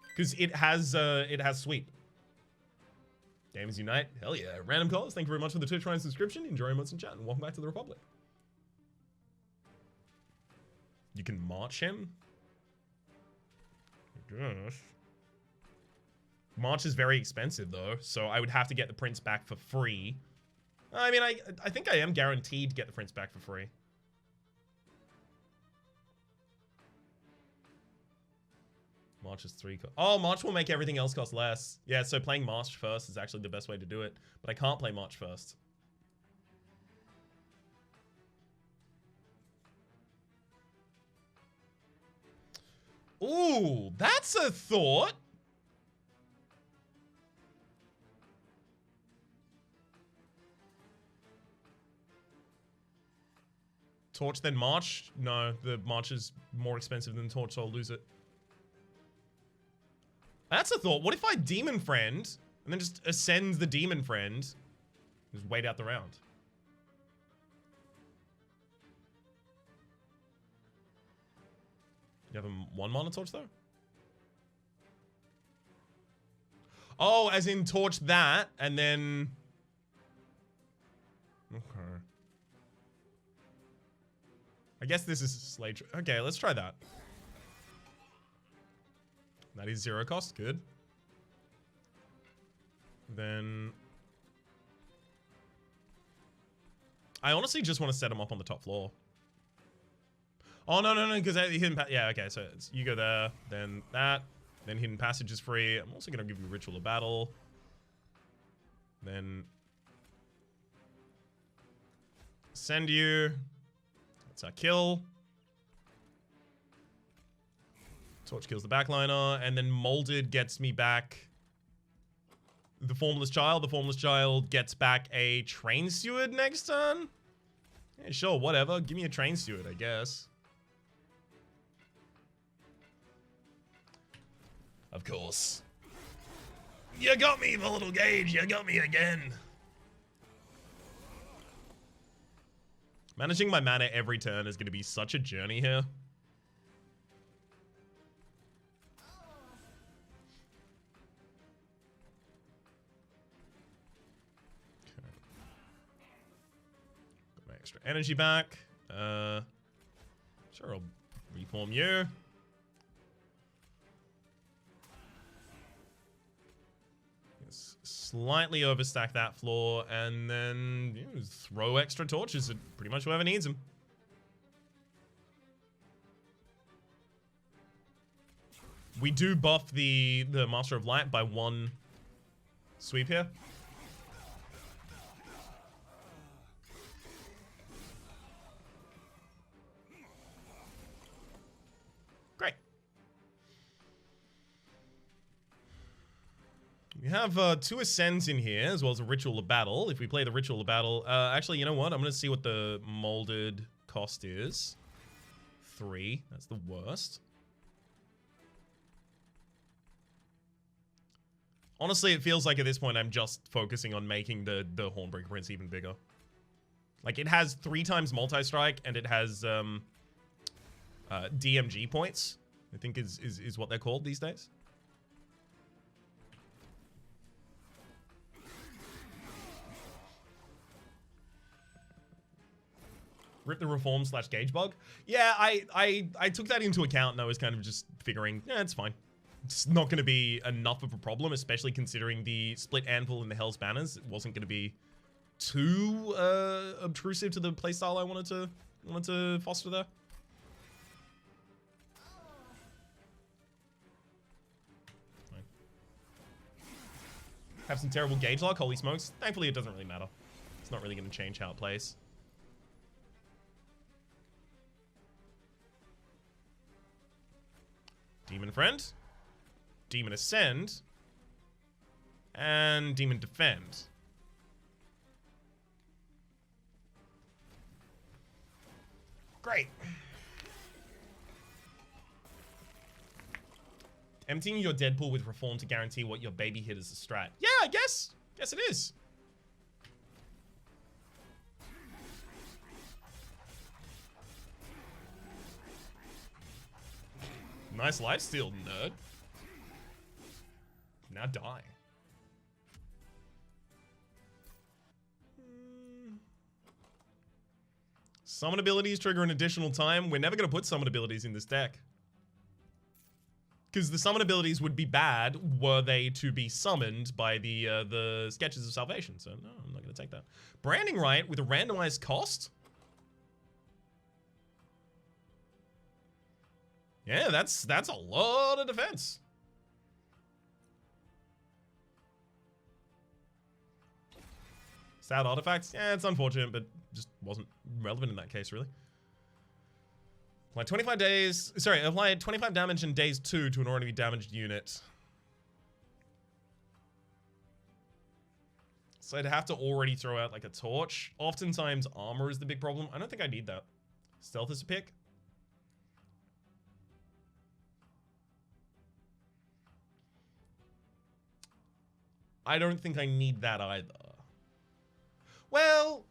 Because it has sweep. Games Unite, hell yeah. Random calls, thank you very much for the Twitch Prime subscription. Enjoy your emotes in chat, and welcome back to the Republic. You can march him? I guess. March is very expensive though, so I would have to get the prince back for free. I mean, I think I am guaranteed to get the prince back for free. March is 3 cost. Oh, March will make everything else cost less. Yeah, so playing March first is actually the best way to do it. But I can't play March first. Ooh, that's a thought. Torch then March? No, the March is more expensive than Torch, so I'll lose it. That's a thought. What if I Demon Friend and then just ascend the Demon Friend? Just wait out the round. You have a 1 mana Torch though? Oh, as in Torch that and then... Okay. I guess this is Slade. Okay, let's try that. That is 0 cost, good. Then... I honestly just want to set him up on the top floor. Oh, no, because hidden yeah, okay, so it's, you go there, then that, then hidden passage is free. I'm also going to give you Ritual of Battle. Then... send you. That's our kill. Torch kills the backliner, and then Molded gets me back the Formless Child. The Formless Child gets back a Train Steward next turn? Yeah, sure, whatever. Give me a Train Steward, I guess. Of course. You got me, the little gauge. You got me again. Managing my mana every turn is going to be such a journey here. Extra energy back. Sure, I'll reform you. Slightly overstack that floor, and then throw extra torches at pretty much whoever needs them. We do buff the Master of Light by 1 sweep here. Great. We have 2 Ascends in here, as well as a Ritual of Battle. If we play the Ritual of Battle... actually, you know what? I'm going to see what the Molded cost is. 3. That's the worst. Honestly, it feels like at this point I'm just focusing on making the Hornbreaker Prince even bigger. Like, it has 3 times multi-strike, and it has DMG points, I think is what they're called these days. Rip the reform / gauge bug. Yeah, I took that into account and I was kind of just figuring, yeah, it's fine. It's not going to be enough of a problem, especially considering the split anvil and the Hell's Banners. It wasn't going to be too obtrusive to the playstyle I wanted to foster there. Fine. Have some terrible gauge luck, holy smokes. Thankfully, it doesn't really matter. It's not really going to change how it plays. Demon Friend, Demon Ascend, and Demon Defend. Great. Emptying your Deadpool with Reform to guarantee what your baby hit is a strat. Yeah, I guess. Guess it is. Nice lifesteal, nerd. Now die. Summon abilities trigger an additional time. We're never going to put summon abilities in this deck. Because the summon abilities would be bad were they to be summoned by the Sketches of Salvation. So no, I'm not going to take that. Branding Right with a randomized cost? Yeah, that's a lot of defense. Sad artifacts? Yeah, it's unfortunate, but just wasn't relevant in that case, really. Apply 25 days... Sorry, apply 25 damage in days 2 to an already damaged unit. So I'd have to already throw out, like, a torch. Oftentimes, armor is the big problem. I don't think I need that. Stealth is a pick. I don't think I need that either. Well,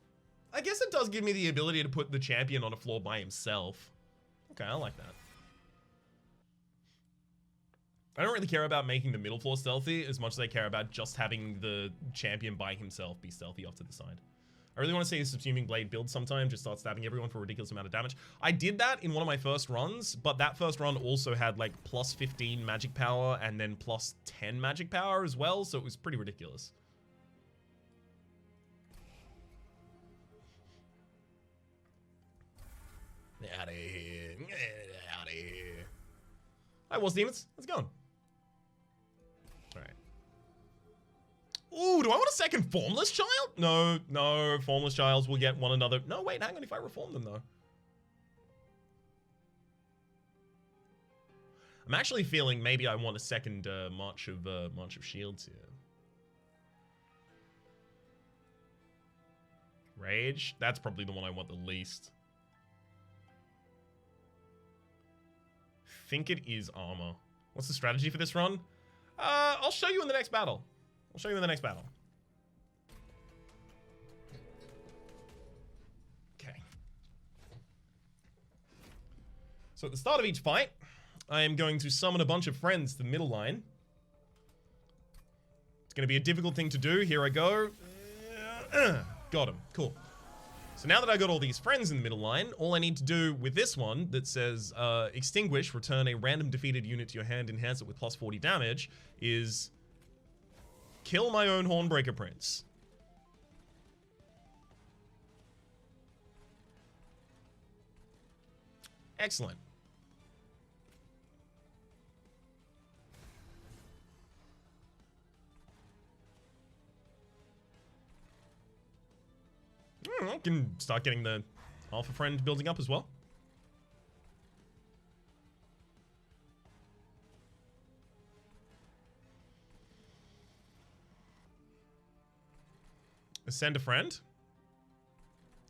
I guess it does give me the ability to put the champion on a floor by himself. Okay, I like that. I don't really care about making the middle floor stealthy as much as I care about just having the champion by himself be stealthy off to the side. I really want to see a Subsuming Blade build sometime, just start stabbing everyone for a ridiculous amount of damage. I did that in one of my first runs, but that first run also had like plus 15 magic power and then plus 10 magic power as well, so it was pretty ridiculous. Out of here. Get out of here. Hi, Wars Demons. How's it going? Alright. Ooh, do I want a second Formless Child? No, no. Formless Childs will get one another. No, wait, hang on. If I reform them, though. I'm actually feeling maybe I want a second March of Shields here. Rage? That's probably the one I want the least. Think it is armor. What's the strategy for this run? I'll show you in the next battle. I'll show you in the next battle. Okay. So at the start of each fight, I am going to summon a bunch of friends to the middle line. It's going to be a difficult thing to do. Here I go. Got him. Cool. So now that I got all these friends in the middle line, all I need to do with this one that says extinguish, return a random defeated unit to your hand, enhance it with plus 40 damage, is kill my own Hornbreaker Prince. Excellent. I can start getting the Alpha Friend building up as well. Send a friend?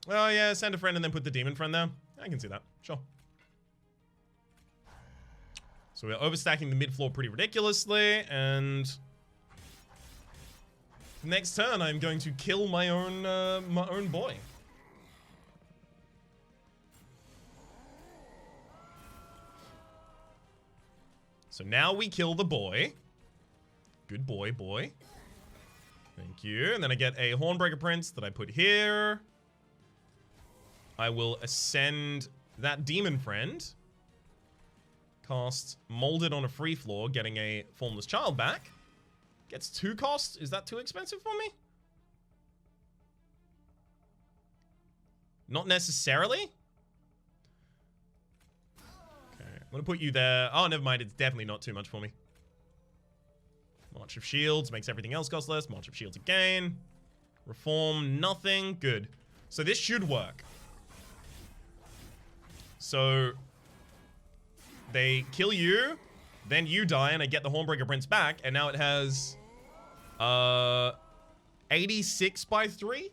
Oh yeah, send a friend and then put the demon friend there. I can see that, sure. So we're overstacking the mid floor pretty ridiculously, and next turn I'm going to kill my own boy. So now we kill the boy. Good boy, boy. Thank you. And then I get a Hornbreaker Prince that I put here. I will ascend that demon friend. Cast Molded on a free floor, getting a Formless Child back. Gets 2 costs. Is that too expensive for me? Not necessarily. Okay, I'm gonna put you there. Oh, never mind. It's definitely not too much for me. March of Shields makes everything else cost less. March of Shields again. Reform, nothing. Good. So this should work. So they kill you, then you die, and I get the Hornbreaker Prince back, and now it has 86 by 3.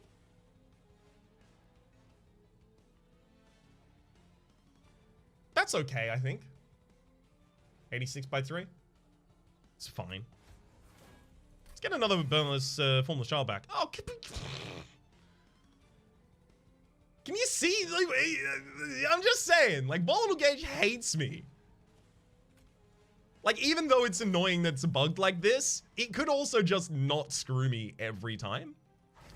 That's okay, I think. 86 by 3. It's fine. Let's get another Formless Child back. Oh, can you see? Like, I'm just saying, like, Volatile Gauge hates me. Like, even though it's annoying that it's bugged like this, it could also just not screw me every time.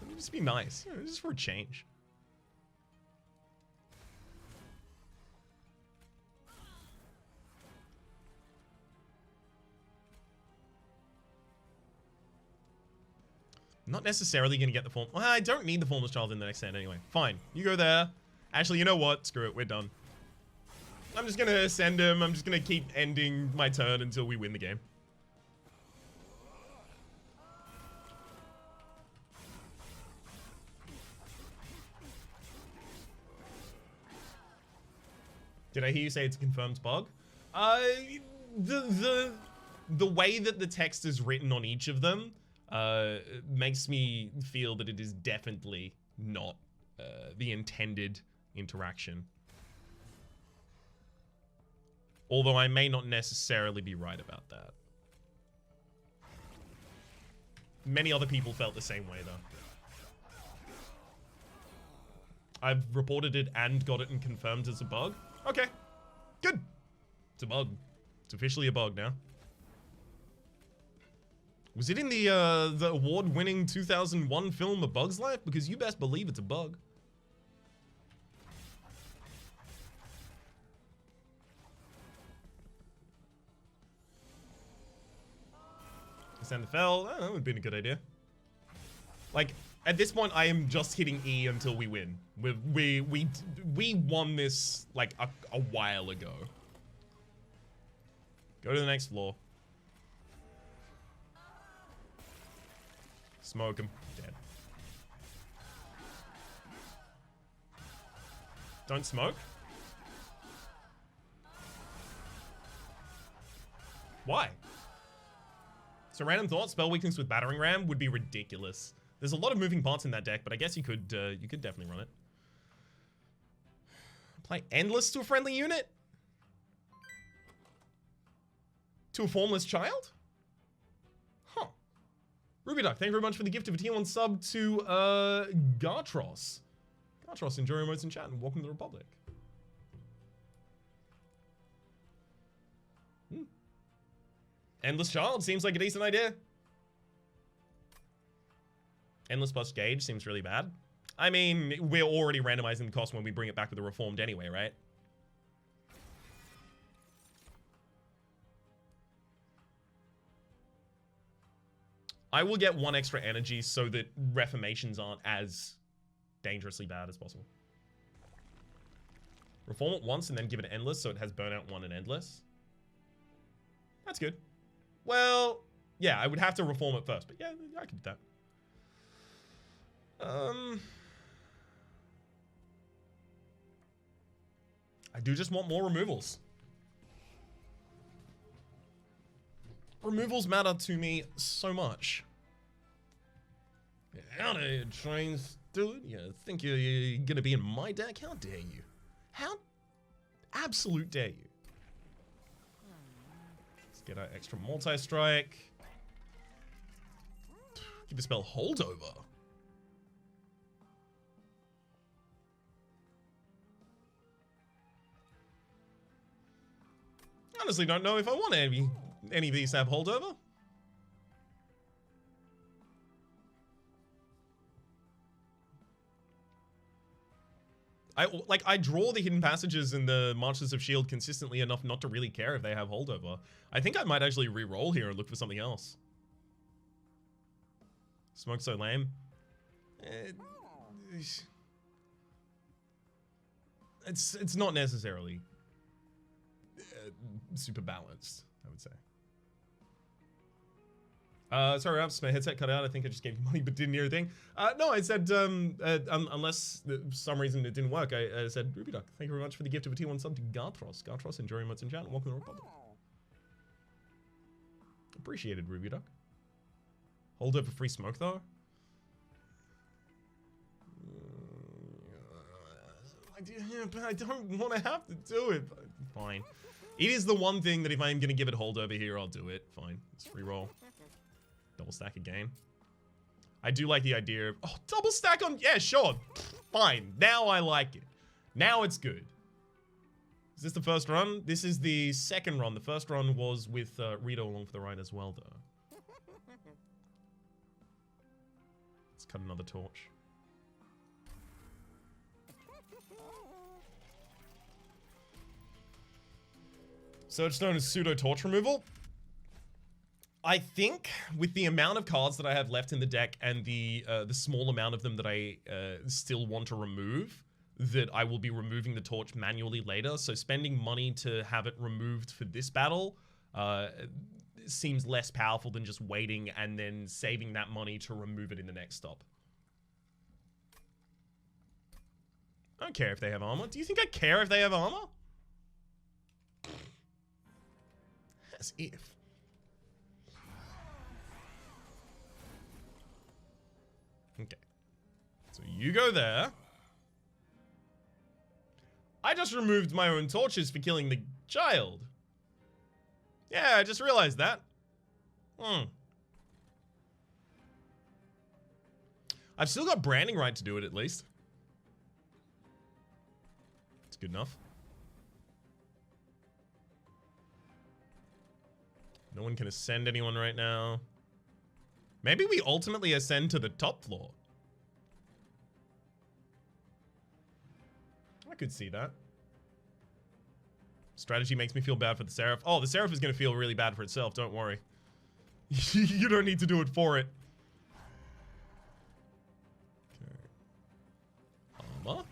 It would just be nice, you know, just for a change. Not necessarily going to get the form. Well, I don't need the Formless Child in the next hand anyway. Fine. You go there. Actually, you know what? Screw it. We're done. I'm just going to send him. I'm just going to keep ending my turn until we win the game. Did I hear you say it's a confirmed bug? The way that the text is written on each of them makes me feel that it is definitely not the intended interaction. Although I may not necessarily be right about that. Many other people felt the same way, though. I've reported it and got it and confirmed as a bug. Okay, good. It's a bug. It's officially a bug now. Was it in the award-winning 2001 film A Bug's Life? Because you best believe it's a bug. Send the fell. Oh, that would have been a good idea. Like, at this point, I am just hitting E until we win. We won this, like, a while ago. Go to the next floor. Smoke him. Dead. Don't smoke? Why? So random thought, spell weakness with battering ram would be ridiculous. There's a lot of moving parts in that deck, but I guess you could definitely run it. Apply Endless to a friendly unit? To a Formless Child? Huh. Ruby Duck, thank you very much for the gift of a tier 1 sub to Gartros. Gartros, enjoy your emotes in chat and welcome to the Republic. Endless Child seems like a decent idea. Endless plus Gauge seems really bad. I mean, we're already randomizing the cost when we bring it back with the Reformed anyway, right? I will get 1 extra energy so that reformations aren't as dangerously bad as possible. Reform it once and then give it Endless so it has Burnout 1 and Endless. That's good. Well, yeah, I would have to reform it first, but yeah, I could do that. I do just want more removals. Removals matter to me so much. Howdy, trains, dude. You think you're gonna be in my deck? How dare you? How absolute dare you? Let's get our extra multi-strike. Give the spell holdover. Honestly, don't know if I want any of these to have holdover. I draw the hidden passages in the Marches of Shield consistently enough not to really care if they have holdover. I think I might actually re-roll here and look for something else. Smoke so lame. It's not necessarily super balanced, I would say. Sorry, Raps, my headset cut out. I think I just gave you money but didn't hear a thing. No, I said, unless for some reason it didn't work, I said, Ruby Duck, thank you very much for the gift of a tier 1 sub to Garthros. Garthros, enjoy your mods in chat, and welcome to the Republic. Appreciated, Ruby Duck. Hold over free smoke, though? I don't want to have to do it, but fine. It is the one thing that if I'm going to give it holdover here, I'll do it. Fine. Let's free roll. Double stack again. I do like the idea of... Oh, double stack on... Yeah, sure. Fine. Now I like it. Now it's good. Is this the first run? This is the second run. The first run was with Rito along for the ride as well, though. Let's cut another torch. So it's known as pseudo torch removal. I think with the amount of cards that I have left in the deck and the small amount of them that I still want to remove, that I will be removing the torch manually later. So spending money to have it removed for this battle seems less powerful than just waiting and then saving that money to remove it in the next stop. I don't care if they have armor. Do you think I care if they have armor? As if. Okay. So you go there. I just removed my own torches for killing the child. Yeah, I just realized that. I've still got branding right to do it, at least. It's good enough. No one can ascend anyone right now. Maybe we ultimately ascend to the top floor. I could see that. Strategy makes me feel bad for the Seraph. Oh, the Seraph is going to feel really bad for itself. Don't worry. You don't need to do it for it. Okay. Armor.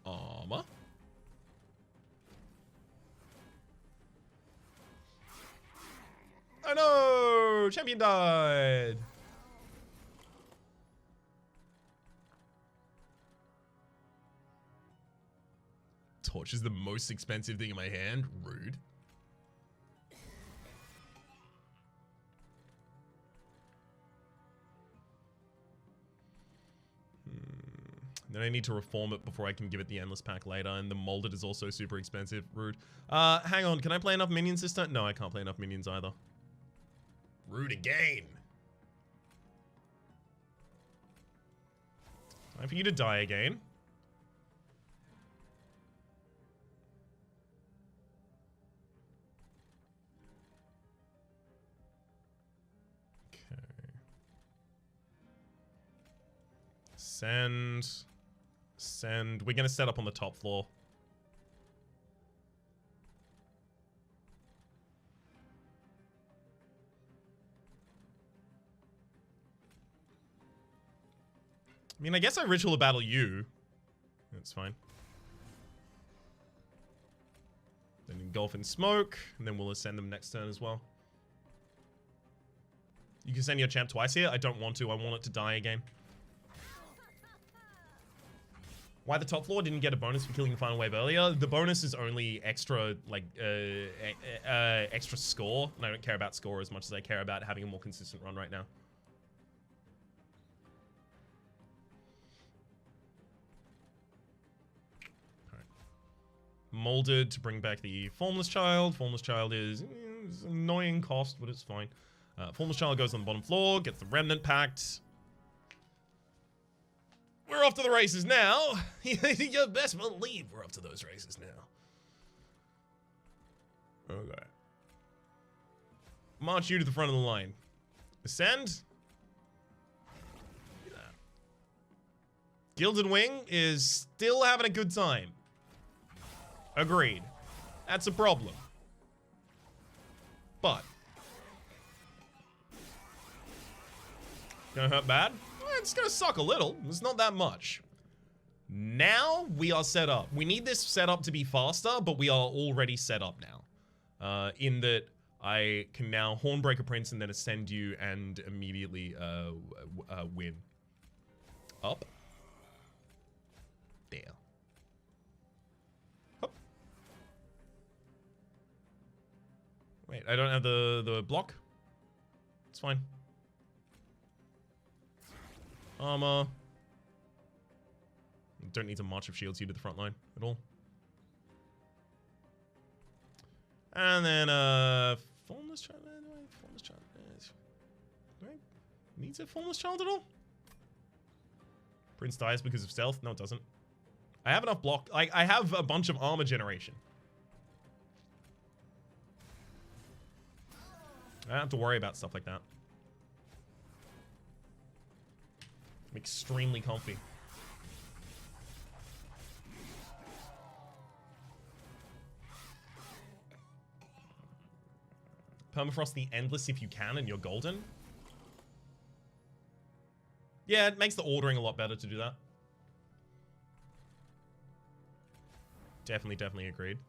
Armor. Oh no! Champion died! Torch is the most expensive thing in my hand. Rude. Then I need to reform it before I can give it the endless pack later, and the molded is also super expensive. Rude. Hang on, can I play enough minions this time? No, I can't play enough minions either. Rude again. Time for you to die again. Okay. Send. Send. We're gonna set up on the top floor. I mean, I guess I ritual battle you. That's fine. Then engulf in smoke, and then we'll ascend them next turn as well. You can send your champ twice here. I don't want to. I want it to die again. Why the top floor didn't get a bonus for killing the final wave earlier? The bonus is only extra, like, extra score, and I don't care about score as much as I care about having a more consistent run right now. Molded to bring back the Formless Child. Formless Child is an annoying cost, but it's fine. Formless Child goes on the bottom floor, gets the Remnant packed. We're off to the races now. You best believe we're off to those races now. Okay. March you to the front of the line. Ascend. Gilded Wing is still having a good time. Agreed. That's a problem. But gonna hurt bad? It's gonna suck a little. It's not that much. Now we are set up. We need this setup to be faster, but we are already set up now. In that I can now Hornbreaker Prince and then ascend you and immediately win. Up. There. Up. Wait, I don't have the block? It's fine. Armor. Don't need to march of shields you to the front line at all. And then, Formless Child. Formless Child. Do I need a Formless Child at all? Prince dies because of stealth? No, it doesn't. I have enough block. I have a bunch of armor generation. I don't have to worry about stuff like that. I'm extremely comfy. Permafrost the Endless if you can and you're golden. Yeah, it makes the ordering a lot better to do that. Definitely agreed.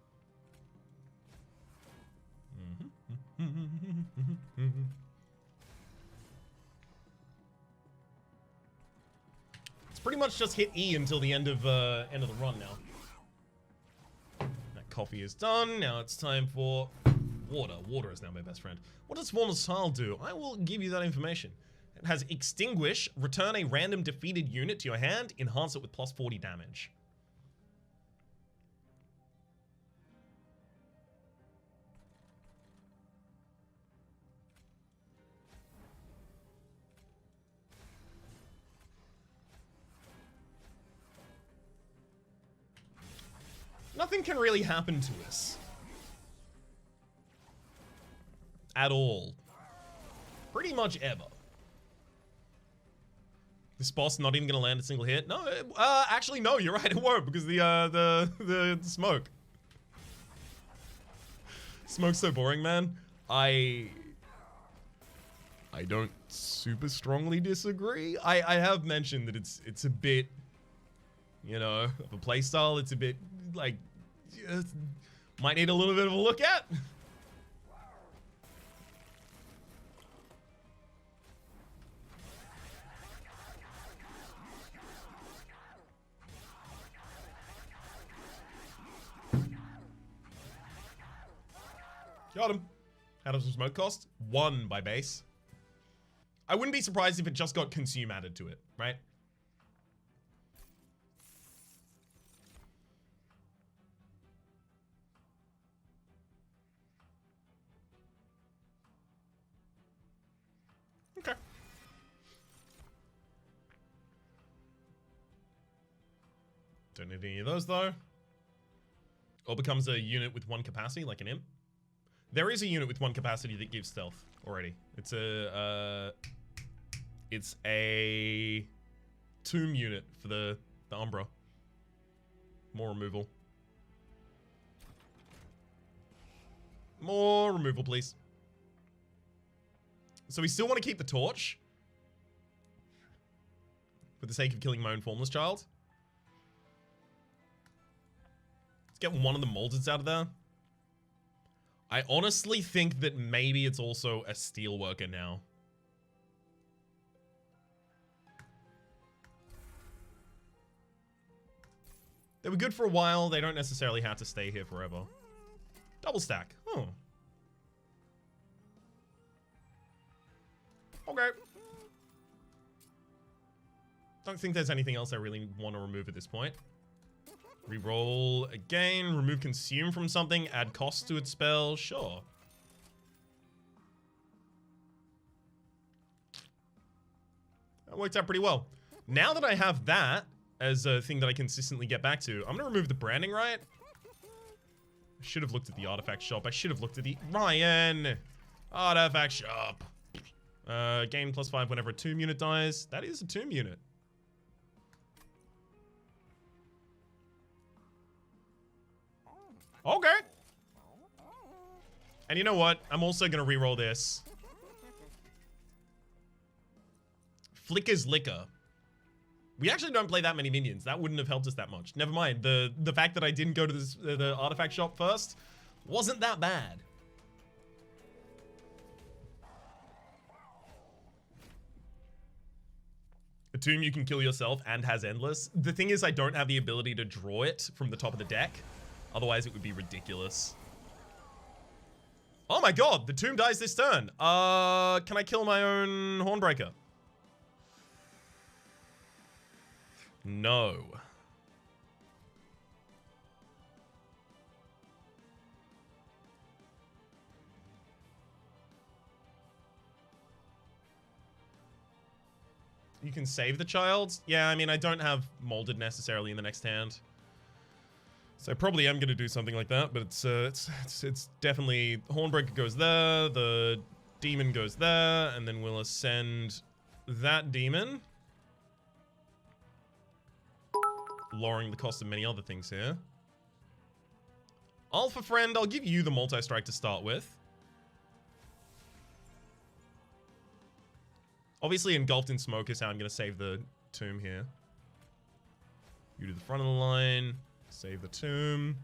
It's pretty much just hit E until the end of the run now. That coffee is done. Now it's time for water. Water is now my best friend. What does Formless Child do? I will give you that information. It has Extinguish, return a random defeated unit to your hand, enhance it with plus 40 damage. Nothing can really happen to us. At all. Pretty much ever. This boss not even gonna land a single hit? No, actually no, you're right, it won't because the smoke. Smoke's so boring, man. I don't super strongly disagree. I have mentioned that it's a bit, you know, of a playstyle. It's a bit like might need a little bit of a look at. Got him. How does the smoke cost? 1 by base. I wouldn't be surprised if it just got consume added to it, right? Okay. Don't need any of those though. Or becomes a unit with 1 capacity, like an imp. There is a unit with 1 capacity that gives stealth already. It's a tomb unit for the Umbra. More removal. More removal, please. So we still want to keep the torch for the sake of killing my own Formless Child. Let's get one of the moldeds out of there. I honestly think that maybe it's also a steelworker now. They were good for a while. They don't necessarily have to stay here forever. Double stack. Oh. Okay. Don't think there's anything else I really want to remove at this point. Reroll again, remove consume from something, add cost to its spell, sure. That worked out pretty well. Now that I have that as a thing that I consistently get back to, I'm gonna remove the branding, right? I should have looked at the artifact shop. I should have looked at the Ryan artifact shop. Gain +5 whenever a tomb unit dies. That is a tomb unit. And you know what? I'm also going to reroll this. Flicker's Liquor. We actually don't play that many minions. That wouldn't have helped us that much. Never mind. The fact that I didn't go to this, the artifact shop first wasn't that bad. A tomb you can kill yourself and has endless. The thing is, I don't have the ability to draw it from the top of the deck. Otherwise, it would be ridiculous. Oh my god, the tomb dies this turn. Can I kill my own Hornbreaker? No. You can save the child? Yeah, I mean, I don't have molded necessarily in the next hand. So I probably am going to do something like that, but it's definitely... Hornbreaker goes there, the demon goes there, and then we'll ascend that demon. Lowering the cost of many other things here. Alpha Friend, I'll give you the multi-strike to start with. Obviously, engulfed in smoke is how I'm going to save the tomb here. You to the front of the line. Save the tomb.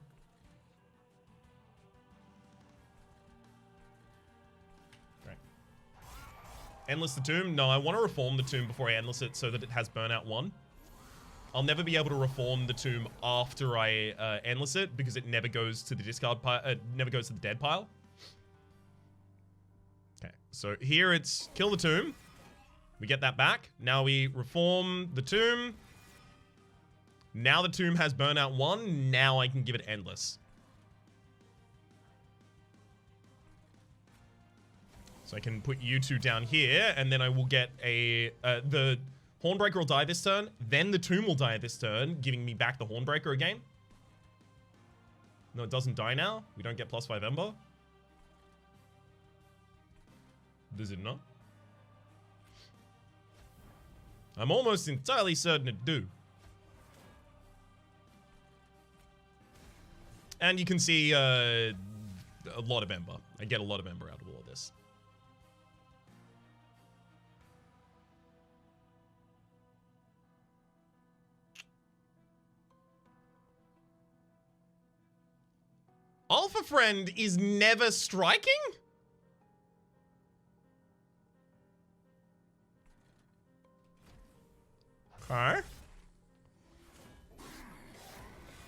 Right. Endless the tomb? No, I want to reform the tomb before I endless it so that it has burnout 1. I'll never be able to reform the tomb after I endless it because it never goes to the discard pile. Never goes to the dead pile. Okay, so here it's kill the tomb. We get that back. Now we reform the tomb. Now the tomb has burnout 1. Now I can give it endless. So I can put you two down here, and then I will get a... the Hornbreaker will die this turn, then the tomb will die this turn, giving me back the Hornbreaker again. No, it doesn't die now. We don't get +5 Ember. Does it not? I'm almost entirely certain it do. And you can see a lot of Ember. I get a lot of Ember out of all of this. Alpha Friend is never striking? Okay.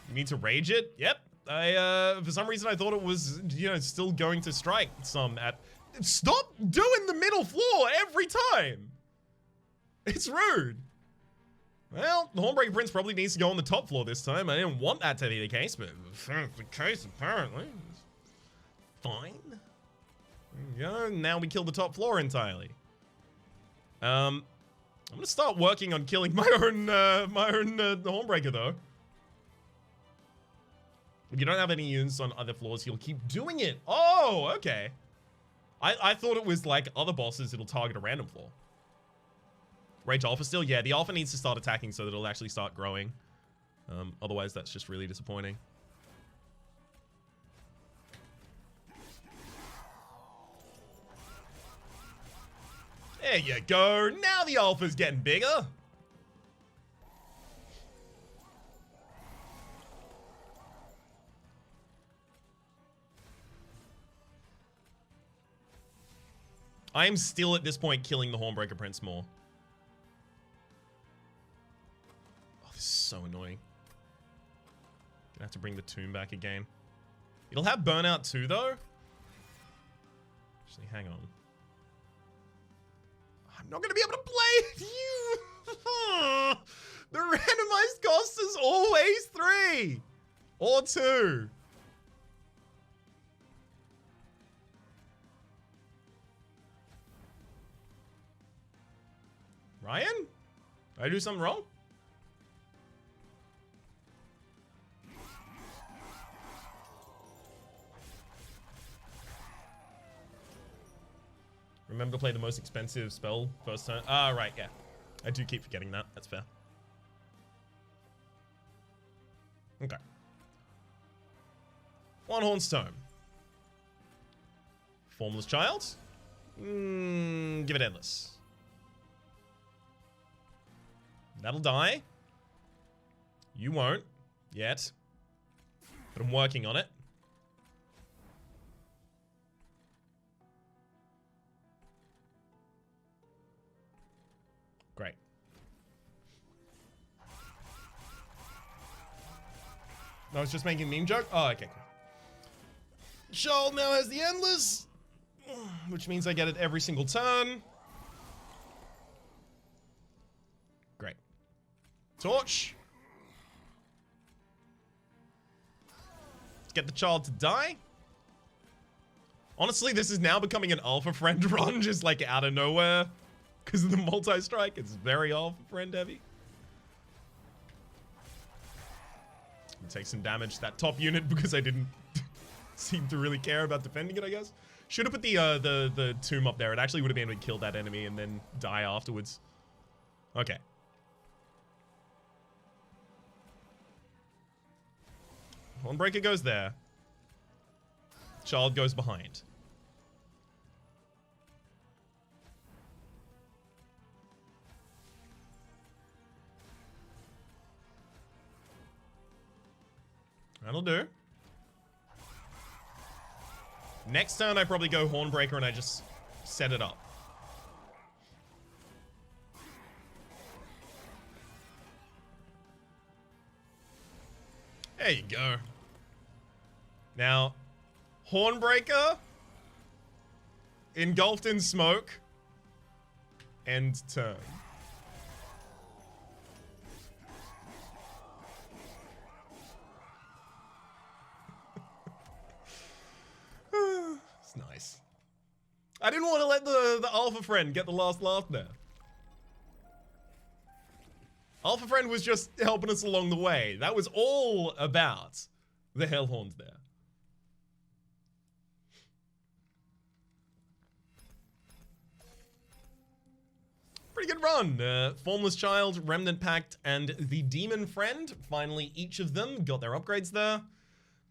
You need to rage it? Yep. For some reason I thought it was, you know, still going to strike some at... Stop doing the middle floor every time! It's rude. Well, the Hornbreaker Prince probably needs to go on the top floor this time. I didn't want that to be the case, but it's the case apparently. Fine. There you go. Now we kill the top floor entirely. I'm gonna start working on killing my own Hornbreaker though. If you don't have any units on other floors, you'll keep doing it. Oh, okay. I thought it was like other bosses, it'll target a random floor. Rage Alpha still? Yeah, the Alpha needs to start attacking so that it'll actually start growing. Otherwise, that's just really disappointing. There you go. Now the Alpha's getting bigger. I am still at this point killing the Hornbreaker Prince more. Oh, this is so annoying. Gonna have to bring the tomb back again. It'll have burnout too, though. Actually, hang on. I'm not gonna be able to play you. The randomized cost is always 3 or 2. Ryan? Did I do something wrong? Remember to play the most expensive spell first turn. Ah, right, yeah. I do keep forgetting that. That's fair. Okay. One Horn's Tome. Formless child? Give it endless. That'll die. You won't. Yet. But I'm working on it. Great. I was just making a meme joke? Oh, okay, cool. Child now has the endless, which means I get it every single turn. Great. Torch. Let's get the child to die. Honestly, this is now becoming an alpha friend run, just like out of nowhere. Because of the multi-strike, it's very alpha friend heavy. Take some damage to that top unit because I didn't seem to really care about defending it, I guess. Should have put the tomb up there. It actually would have been able to kill that enemy and then die afterwards. Okay. Hornbreaker goes there. Child goes behind. That'll do. Next turn, I probably go Hornbreaker and I just set it up. There you go. Now, Hornbreaker, engulfed in smoke, end turn. It's nice. I didn't want to let the alpha friend get the last laugh there. Alpha friend was just helping us along the way. That was all about the Hellhorns there. Pretty good run. Formless Child, Remnant Pact, and the Demon Friend. Finally, each of them got their upgrades there.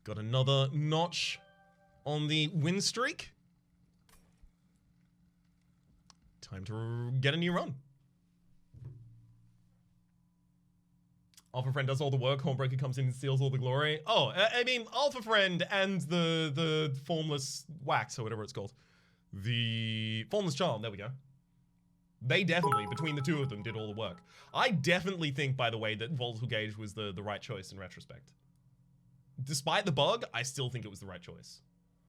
Got another notch on the win streak. Time to get a new run. Alpha Friend does all the work. Hornbreaker comes in and steals all the glory. Oh, I mean, Alpha Friend and the Formless Wax, or whatever it's called. The Formless Child, there we go. They definitely, between the two of them, did all the work. I definitely think, by the way, that Volatile Gauge was the right choice in retrospect. Despite the bug, I still think it was the right choice.